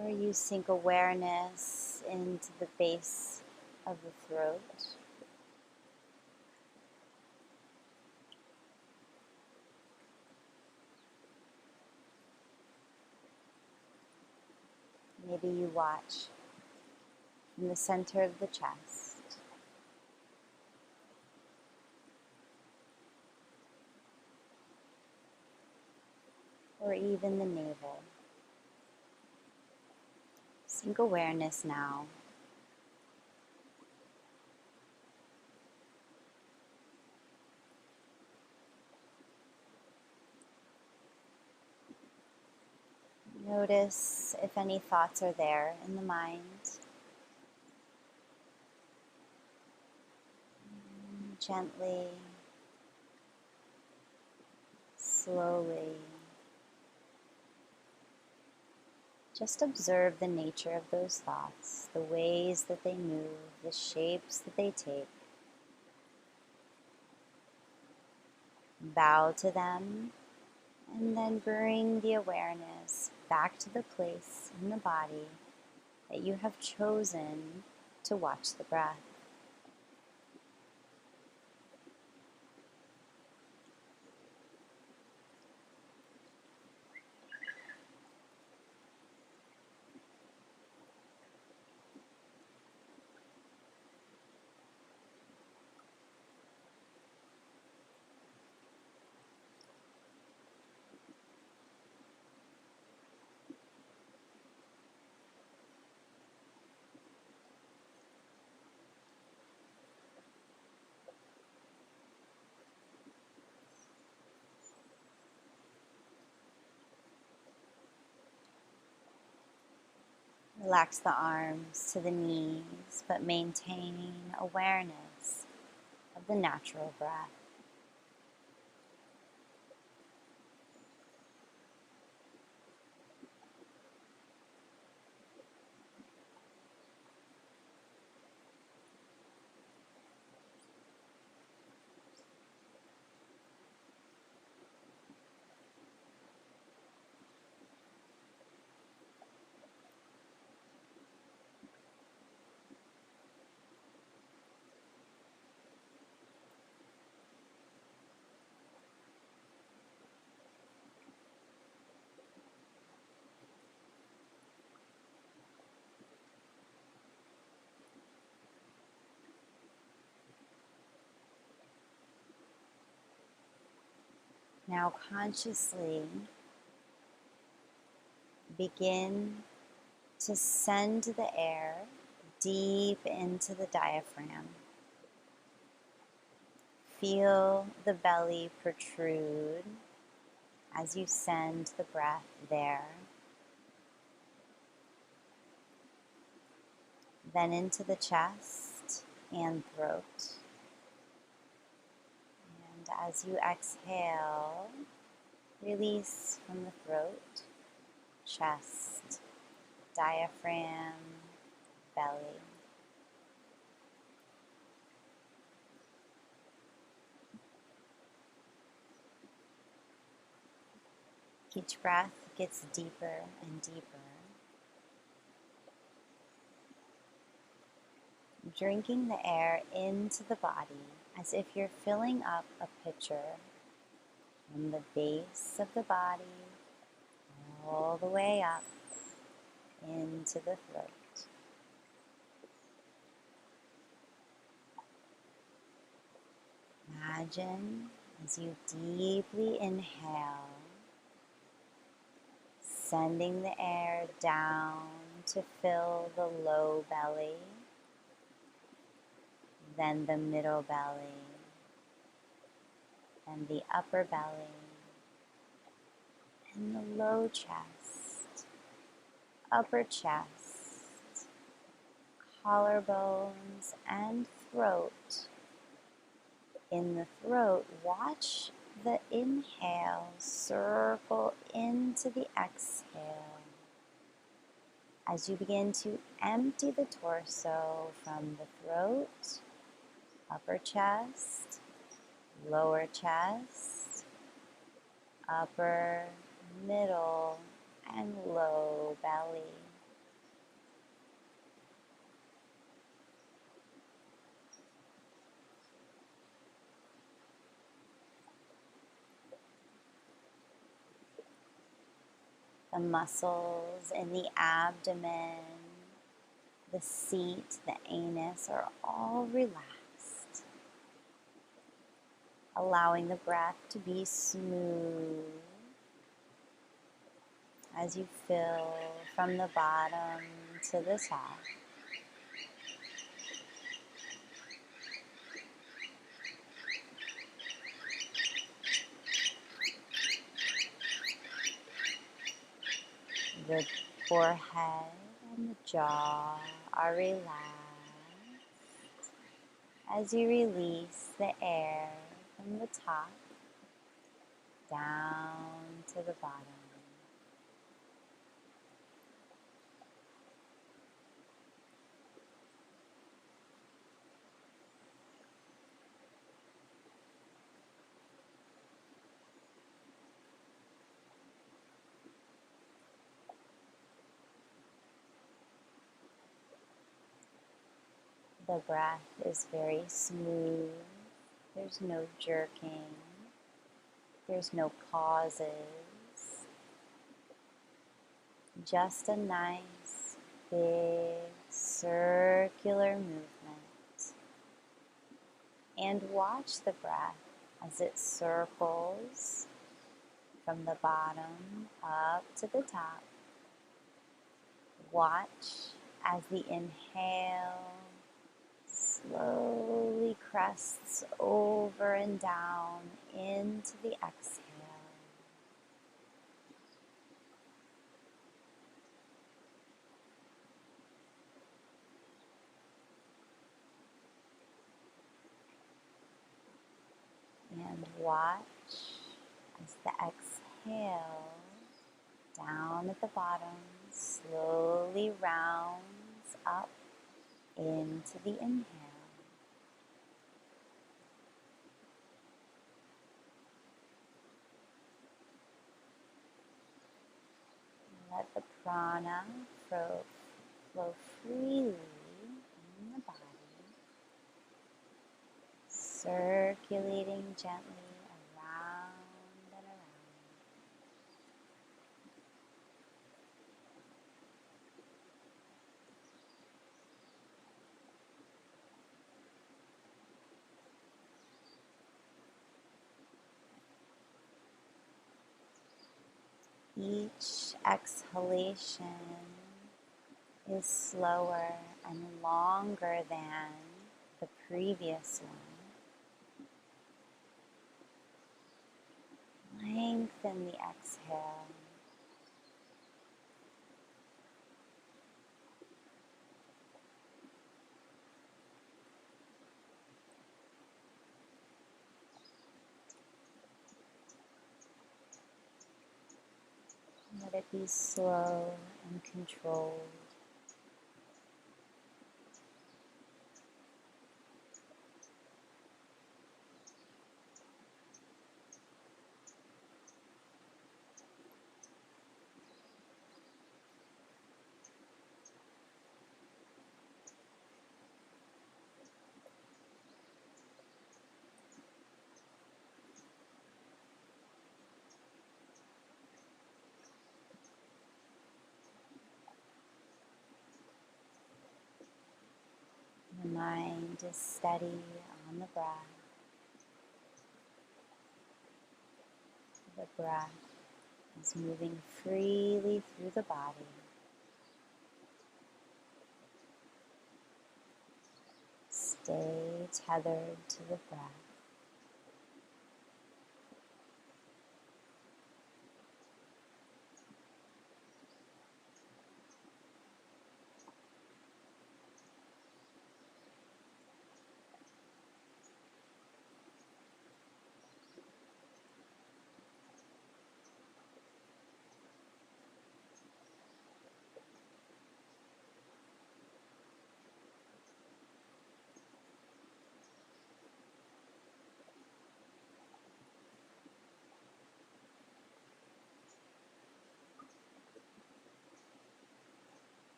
or you sink awareness into the base of the throat. Maybe you watch from the center of the chest. Or even the navel. Sink awareness now. Notice if any thoughts are there in the mind. Gently, slowly, just observe the nature of those thoughts, the ways that they move, the shapes that they take. Bow to them, and then bring the awareness back to the place in the body that you have chosen to watch the breath. Relax the arms to the knees, but maintain awareness of the natural breath. Now consciously begin to send the air deep into the diaphragm. Feel the belly protrude as you send the breath there. Then into the chest and throat. And as you exhale, release from the throat, chest, diaphragm, belly. Each breath gets deeper and deeper. Drinking the air into the body as if you're filling up a pitcher from the base of the body all the way up into the throat. Imagine as you deeply inhale, sending the air down to fill the low belly, then the middle belly, and the upper belly, and the low chest, upper chest, collarbones, and throat. In the throat, watch the inhale circle into the exhale as you begin to empty the torso from the throat, upper chest, lower chest, upper, middle, and low belly. The muscles in the abdomen, the seat, the anus are all relaxed, allowing the breath to be smooth as you fill from the bottom to the top. The forehead and the jaw are relaxed as you release the air from the top down to the bottom. The breath is very smooth. There's no jerking. There's no pauses. Just a nice, big, circular movement. And watch the breath as it circles from the bottom up to the top. Watch as the inhale slowly crests over and down into the exhale. And watch as the exhale down at the bottom slowly rounds up into the inhale. Let the prana flow freely in the body, circulating gently around and around. Each exhalation is slower and longer than the previous one. Lengthen the exhale. Let it be slow and controlled. mind is steady on the breath. The breath is moving freely through the body. Stay tethered to the breath.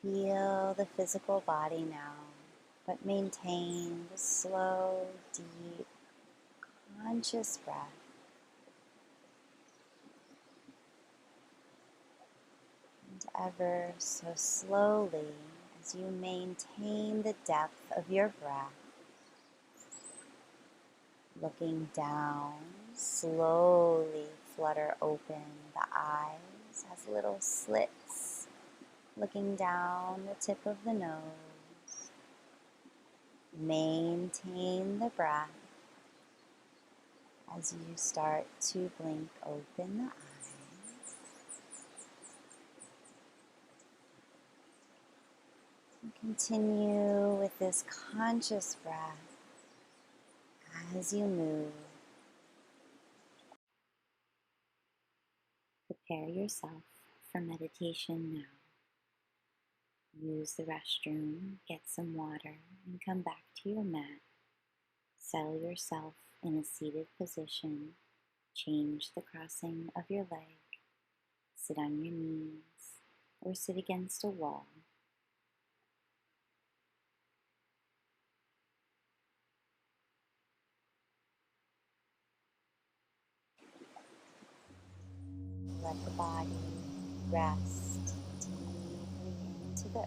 Feel the physical body now, but maintain the slow, deep, conscious breath. And ever so slowly, as you maintain the depth of your breath, looking down, slowly flutter open the eyes as little slits, looking down the tip of the nose. Maintain the breath as you start to blink open the eyes. And continue with this conscious breath as you move. Prepare yourself for meditation now. Use the restroom, get some water, and come back to your mat. Settle yourself in a seated position. Change the crossing of your leg. Sit on your knees or sit against a wall. Let the body rest deeply into the earth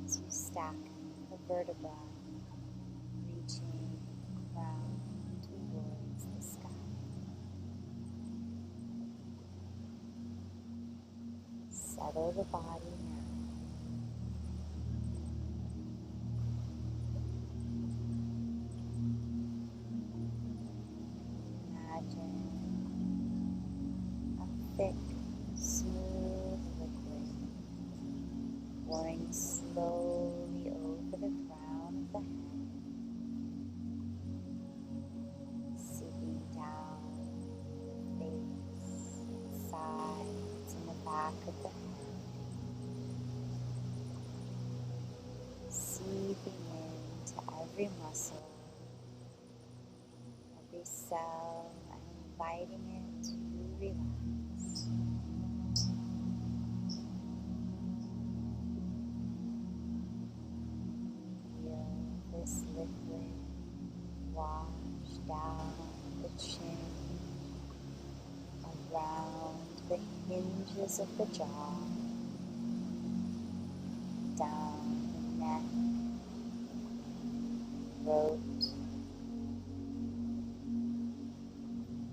as you stack the vertebra, reaching crown towards the sky. Settle the body now. Imagine a thick, smooth liquid pouring slowly over the crown of the head, seeping down the face, sides, and the back of the head, seeping into every muscle, every cell, and inviting it to relax. Feel this liquid wash down the chin, around the hinges of the jaw, down the neck, throat.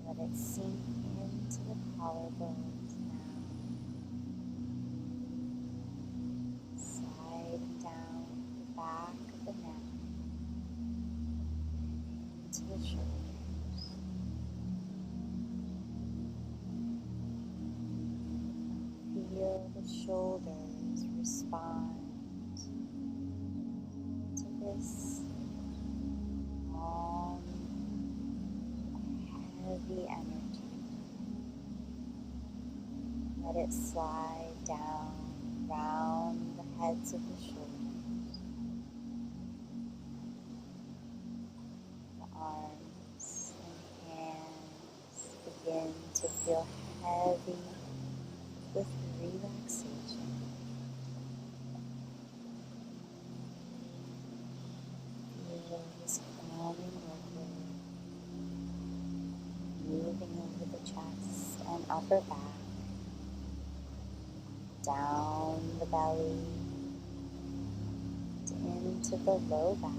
Let it sink into the collarbones now, slide down the back of the neck, into the shoulders. Feel the shoulders respond to this calm, heavy energy. Let it slide down around the heads of the shoulders, the arms and hands begin to feel heavy with relaxation. Feel this calming liquid moving over the chest and upper back, down the belly, into the low back,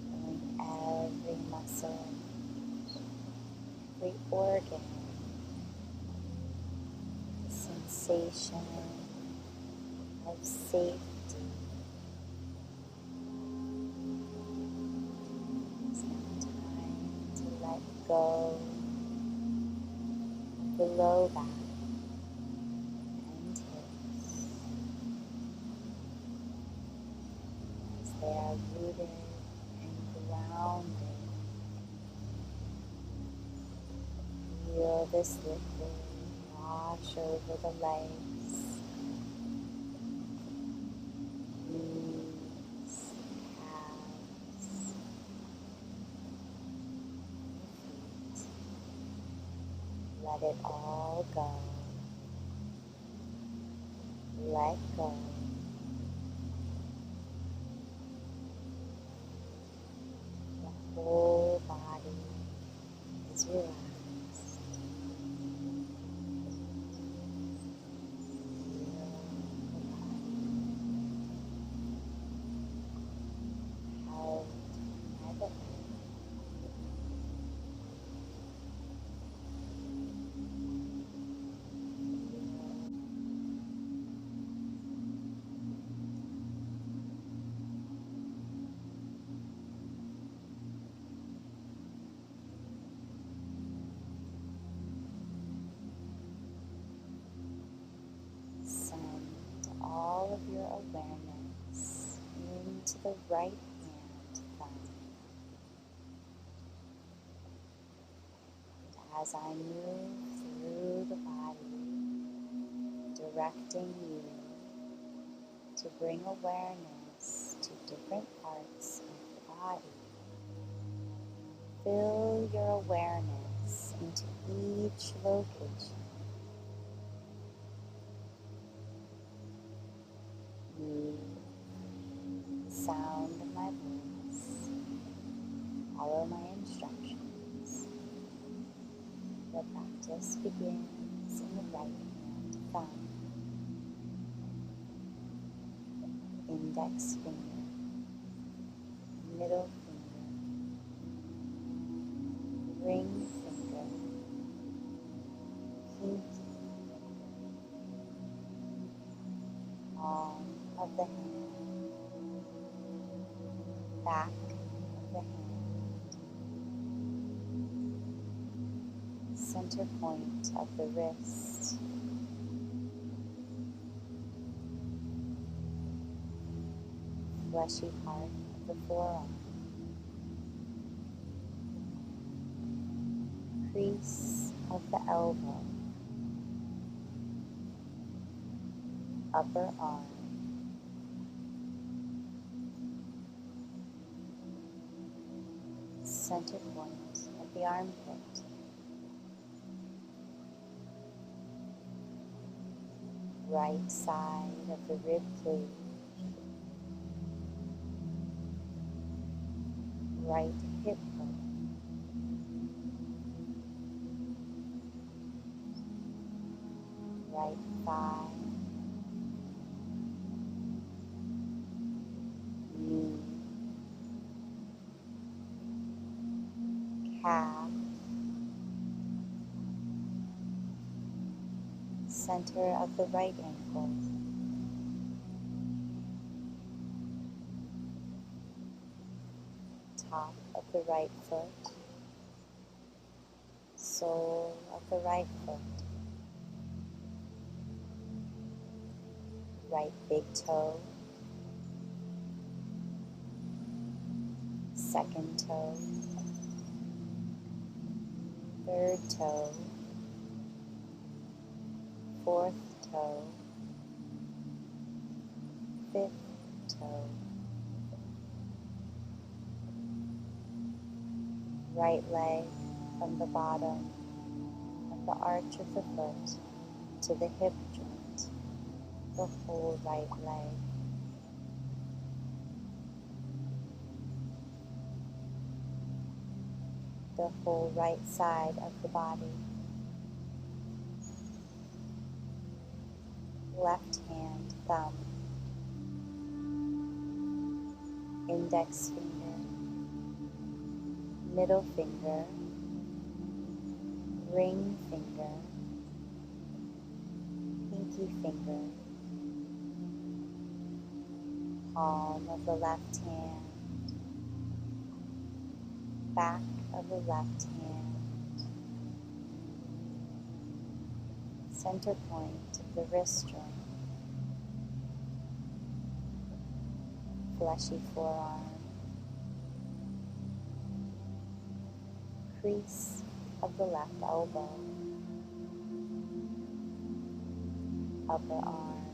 feeling every muscle, every organ, the sensation of safety. It's now time to let go of the low back and hips as they are rooted and grounded. Feel this liquid wash over the legs, knees, calves, feet. Let it all go. Let go. The whole body is relaxed. Send all of your awareness into the right hand thumb. And as I move through the body, directing you to bring awareness to different parts of the body, fill your awareness into each location. The sound of my voice. Follow my instructions. The practice begins in the right hand thumb. Index finger, middle finger, ring finger, pinky, palm of the hand, back of the hand, center point of the wrist, fleshy part of the forearm, crease of the elbow, upper arm, center point of the armpit, right side of the rib cage, right hip bone, right thigh, knee, calf, center of the right ankle, top of the right foot, sole of the right foot, right big toe, second toe, third toe, fourth toe, fifth toe, right leg from the bottom of the arch of the foot to the hip joint, the whole right leg. The whole right side of the body. Left hand, thumb, index finger, middle finger, ring finger, pinky finger, palm of the left hand, back of the left hand, center point of the wrist joint, fleshy forearm, crease of the left elbow, upper arm,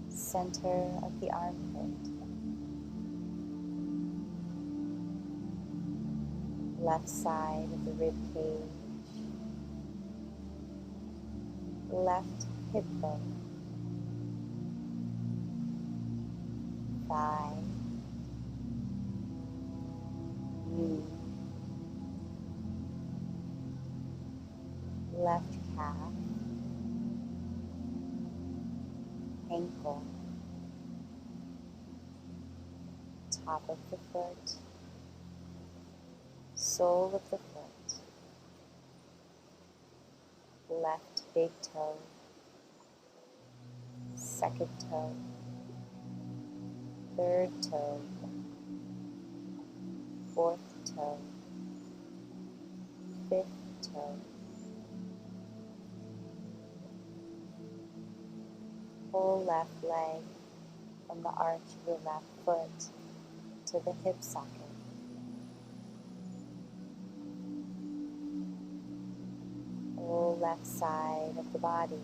center of the armpit, left side of the rib cage, left hip bone, thigh, knee, left calf, ankle, top of the foot, sole of the foot, left big toe, second toe, third toe, fourth toe, fifth toe, whole left leg from the arch of the left foot to the hip socket. Whole left side of the body.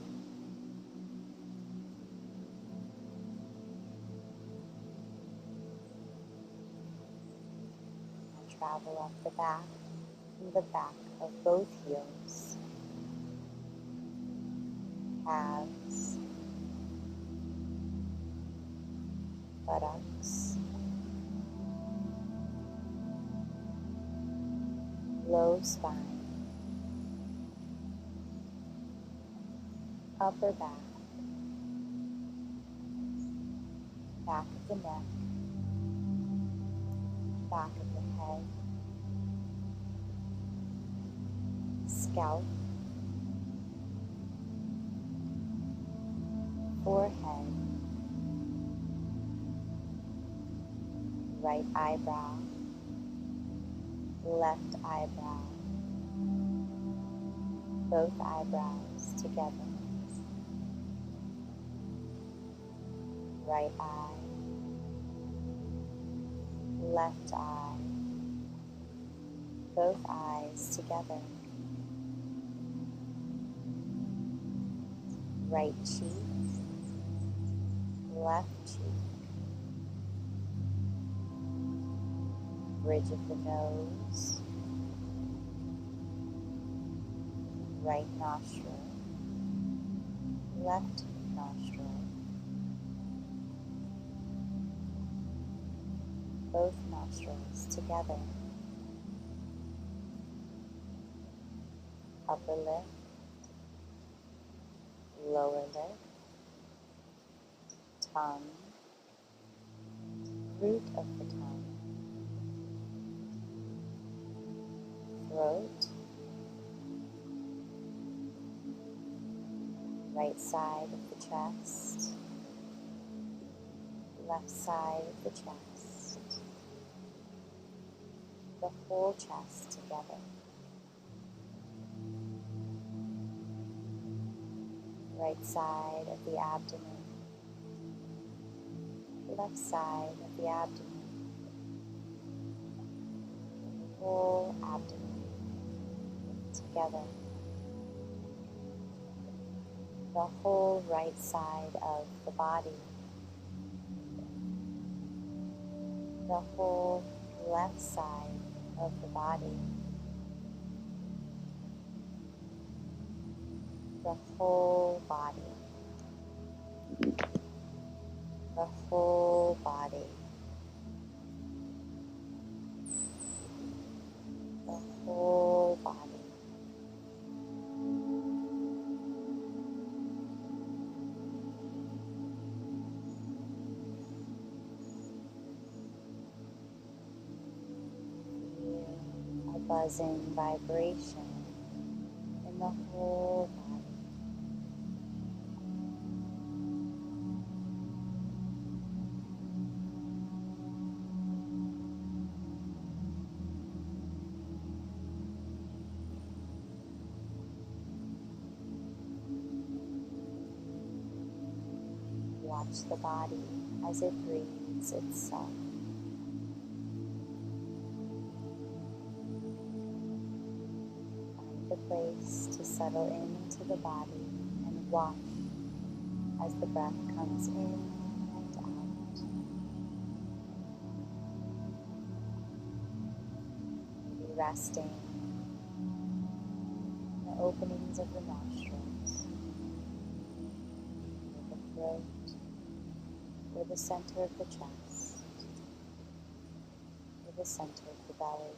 And travel up the back from the back of both heels, calves, buttocks, low spine, upper back, back of the neck, back of the head, scalp, forehead, right eyebrow, left eyebrow, both eyebrows together, right eye, left eye, both eyes together, right cheek, left cheek, bridge of the nose, right nostril, left nostril, both nostrils together, upper lip, lower lip, tongue, root of the tongue, throat, right side of the chest, left side of the chest, the whole chest together, right side of the abdomen, left side of the abdomen, whole abdomen together, the whole right side of the body, the whole left side of the body, the whole body, the whole body, the whole body. Feel a buzzing vibration in the whole body. Watch the body as it breathes itself. Find a place to settle into the body and watch as the breath comes in and out. Be resting in the openings of the nostrils, the throat, or the center of the chest, or the center of the belly.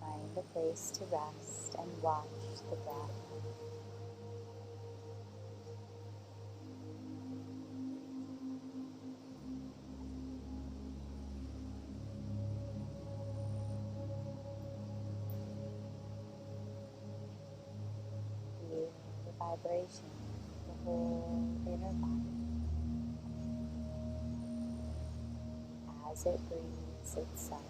Find a place to rest and watch the breath. Feel the vibration of the whole inner body as it breathes itself.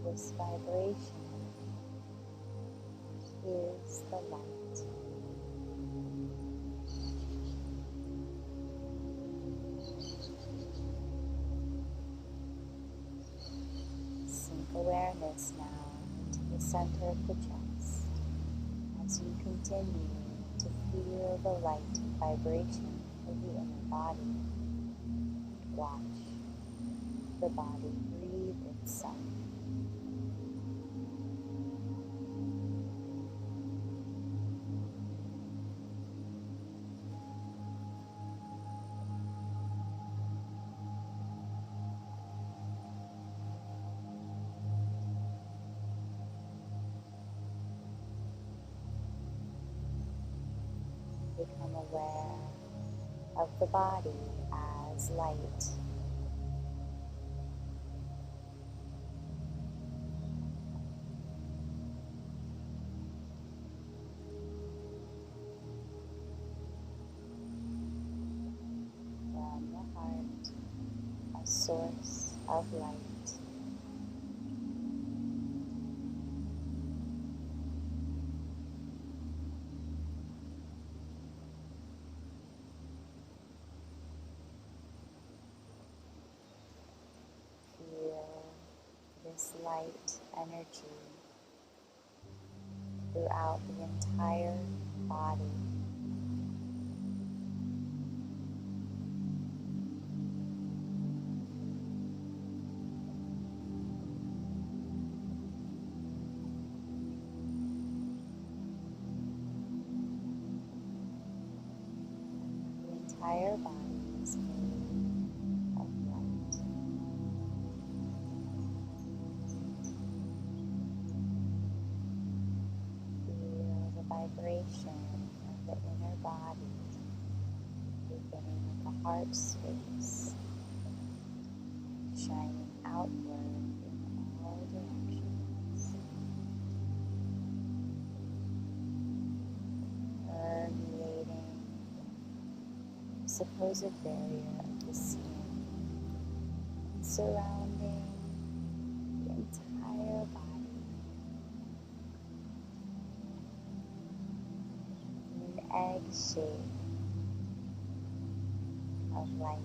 This vibration is the light. Sink awareness now into the center of the chest as you continue to feel the light vibration of the inner body. Watch the body breathe itself. Become aware of the body as light. From the heart, a source of light. This light energy throughout the entire body. The entire body is made of light. Vibration of the inner body, beginning at the heart space, shining outward in all directions, permeating the supposed barrier of the skin, surrounding the entire entire body in an egg shape of light.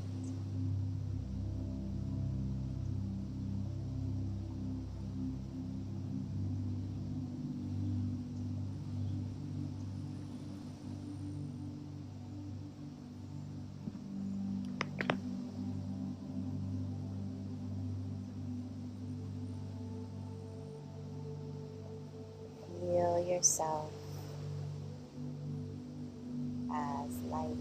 Feel yourself as light.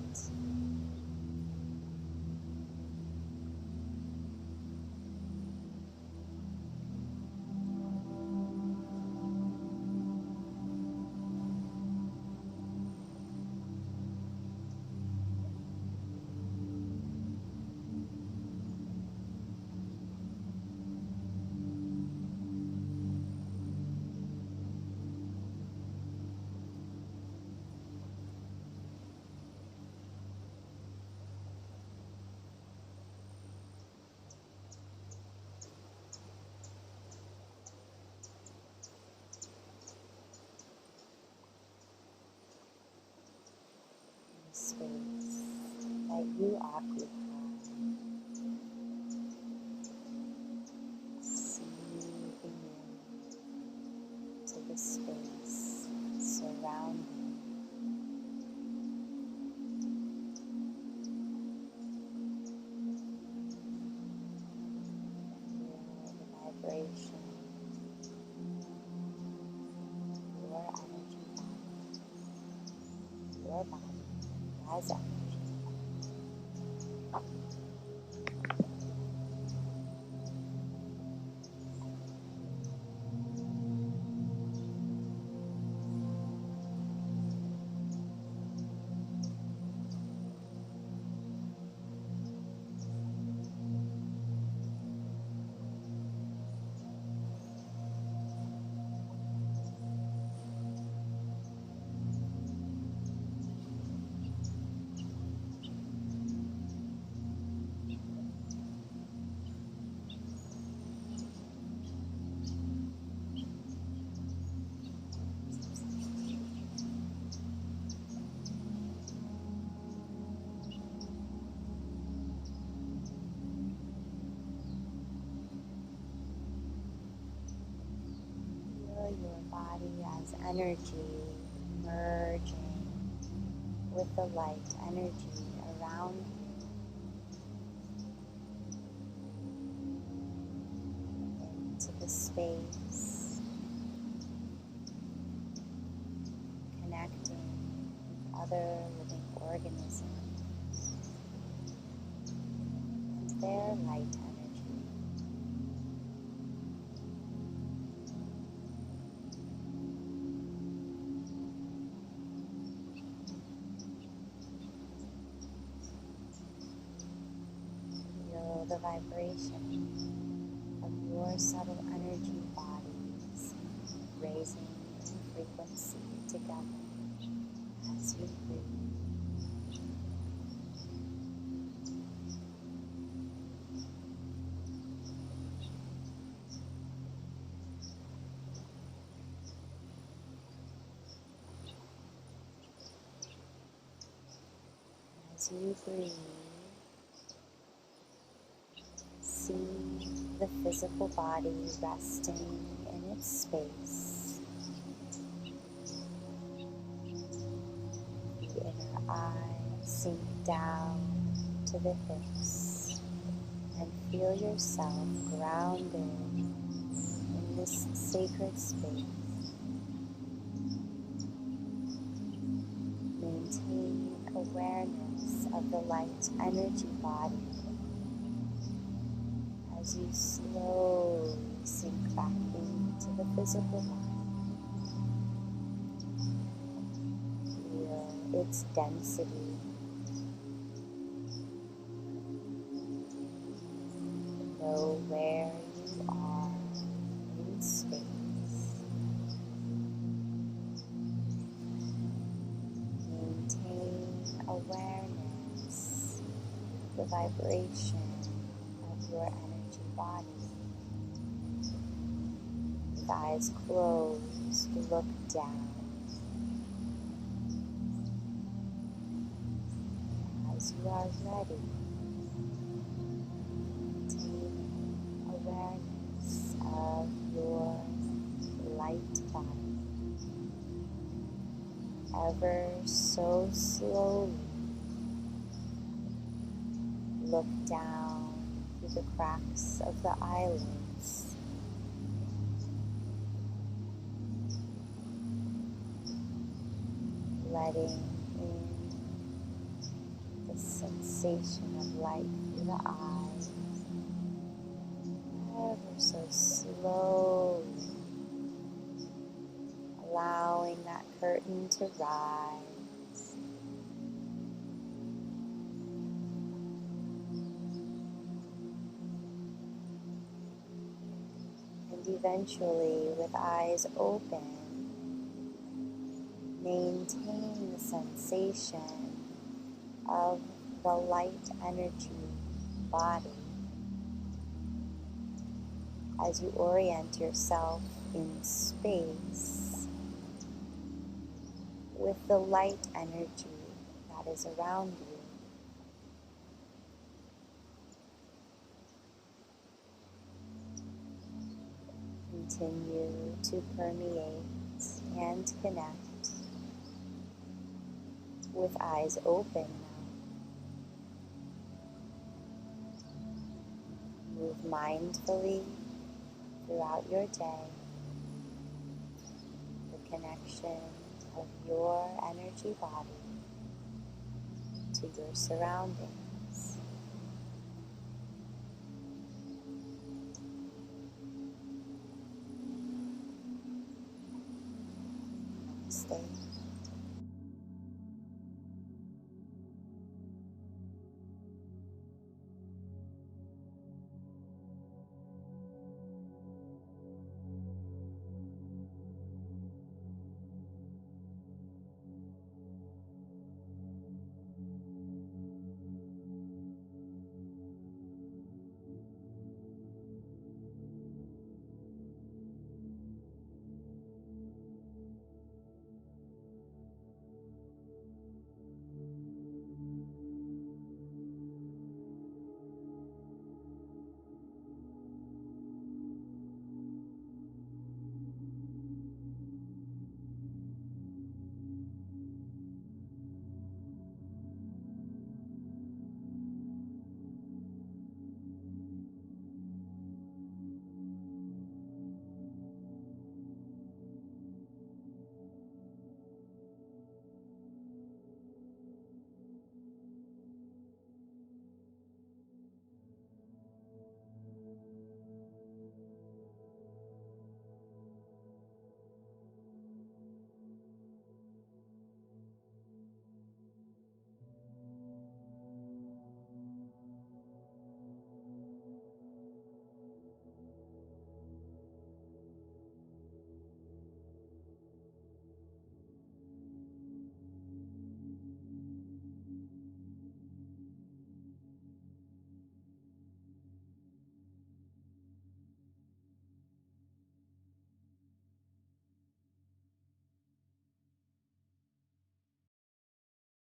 Space that you occupy. Seeping into the space surrounding. Feel the vibration, your energy body, your body as energy. Your body as energy merging with the light energy around you into the space, connecting with other living organisms and their light energy. The vibration of your subtle energy bodies raising in frequency together as you breathe. As you breathe, see the physical body resting in its space. The inner eye sink down to the hips and feel yourself grounded in this sacred space. Maintain awareness of the light energy body as you slowly sink back into the physical body. Feel its density. Know where you are in space. Maintain awareness of the vibration of your energy body. With eyes closed, look down. As you are ready, take awareness of your light body. Ever so slowly, look down through the cracks of the eyelids. Letting in the sensation of light through the eyes. Ever so slowly, allowing that curtain to rise. And eventually, with eyes open, maintain the sensation of the light energy body as you orient yourself in space with the light energy that is around you. Continue to permeate and connect with eyes open now. Move mindfully throughout your day, the connection of your energy body to your surroundings. Stay.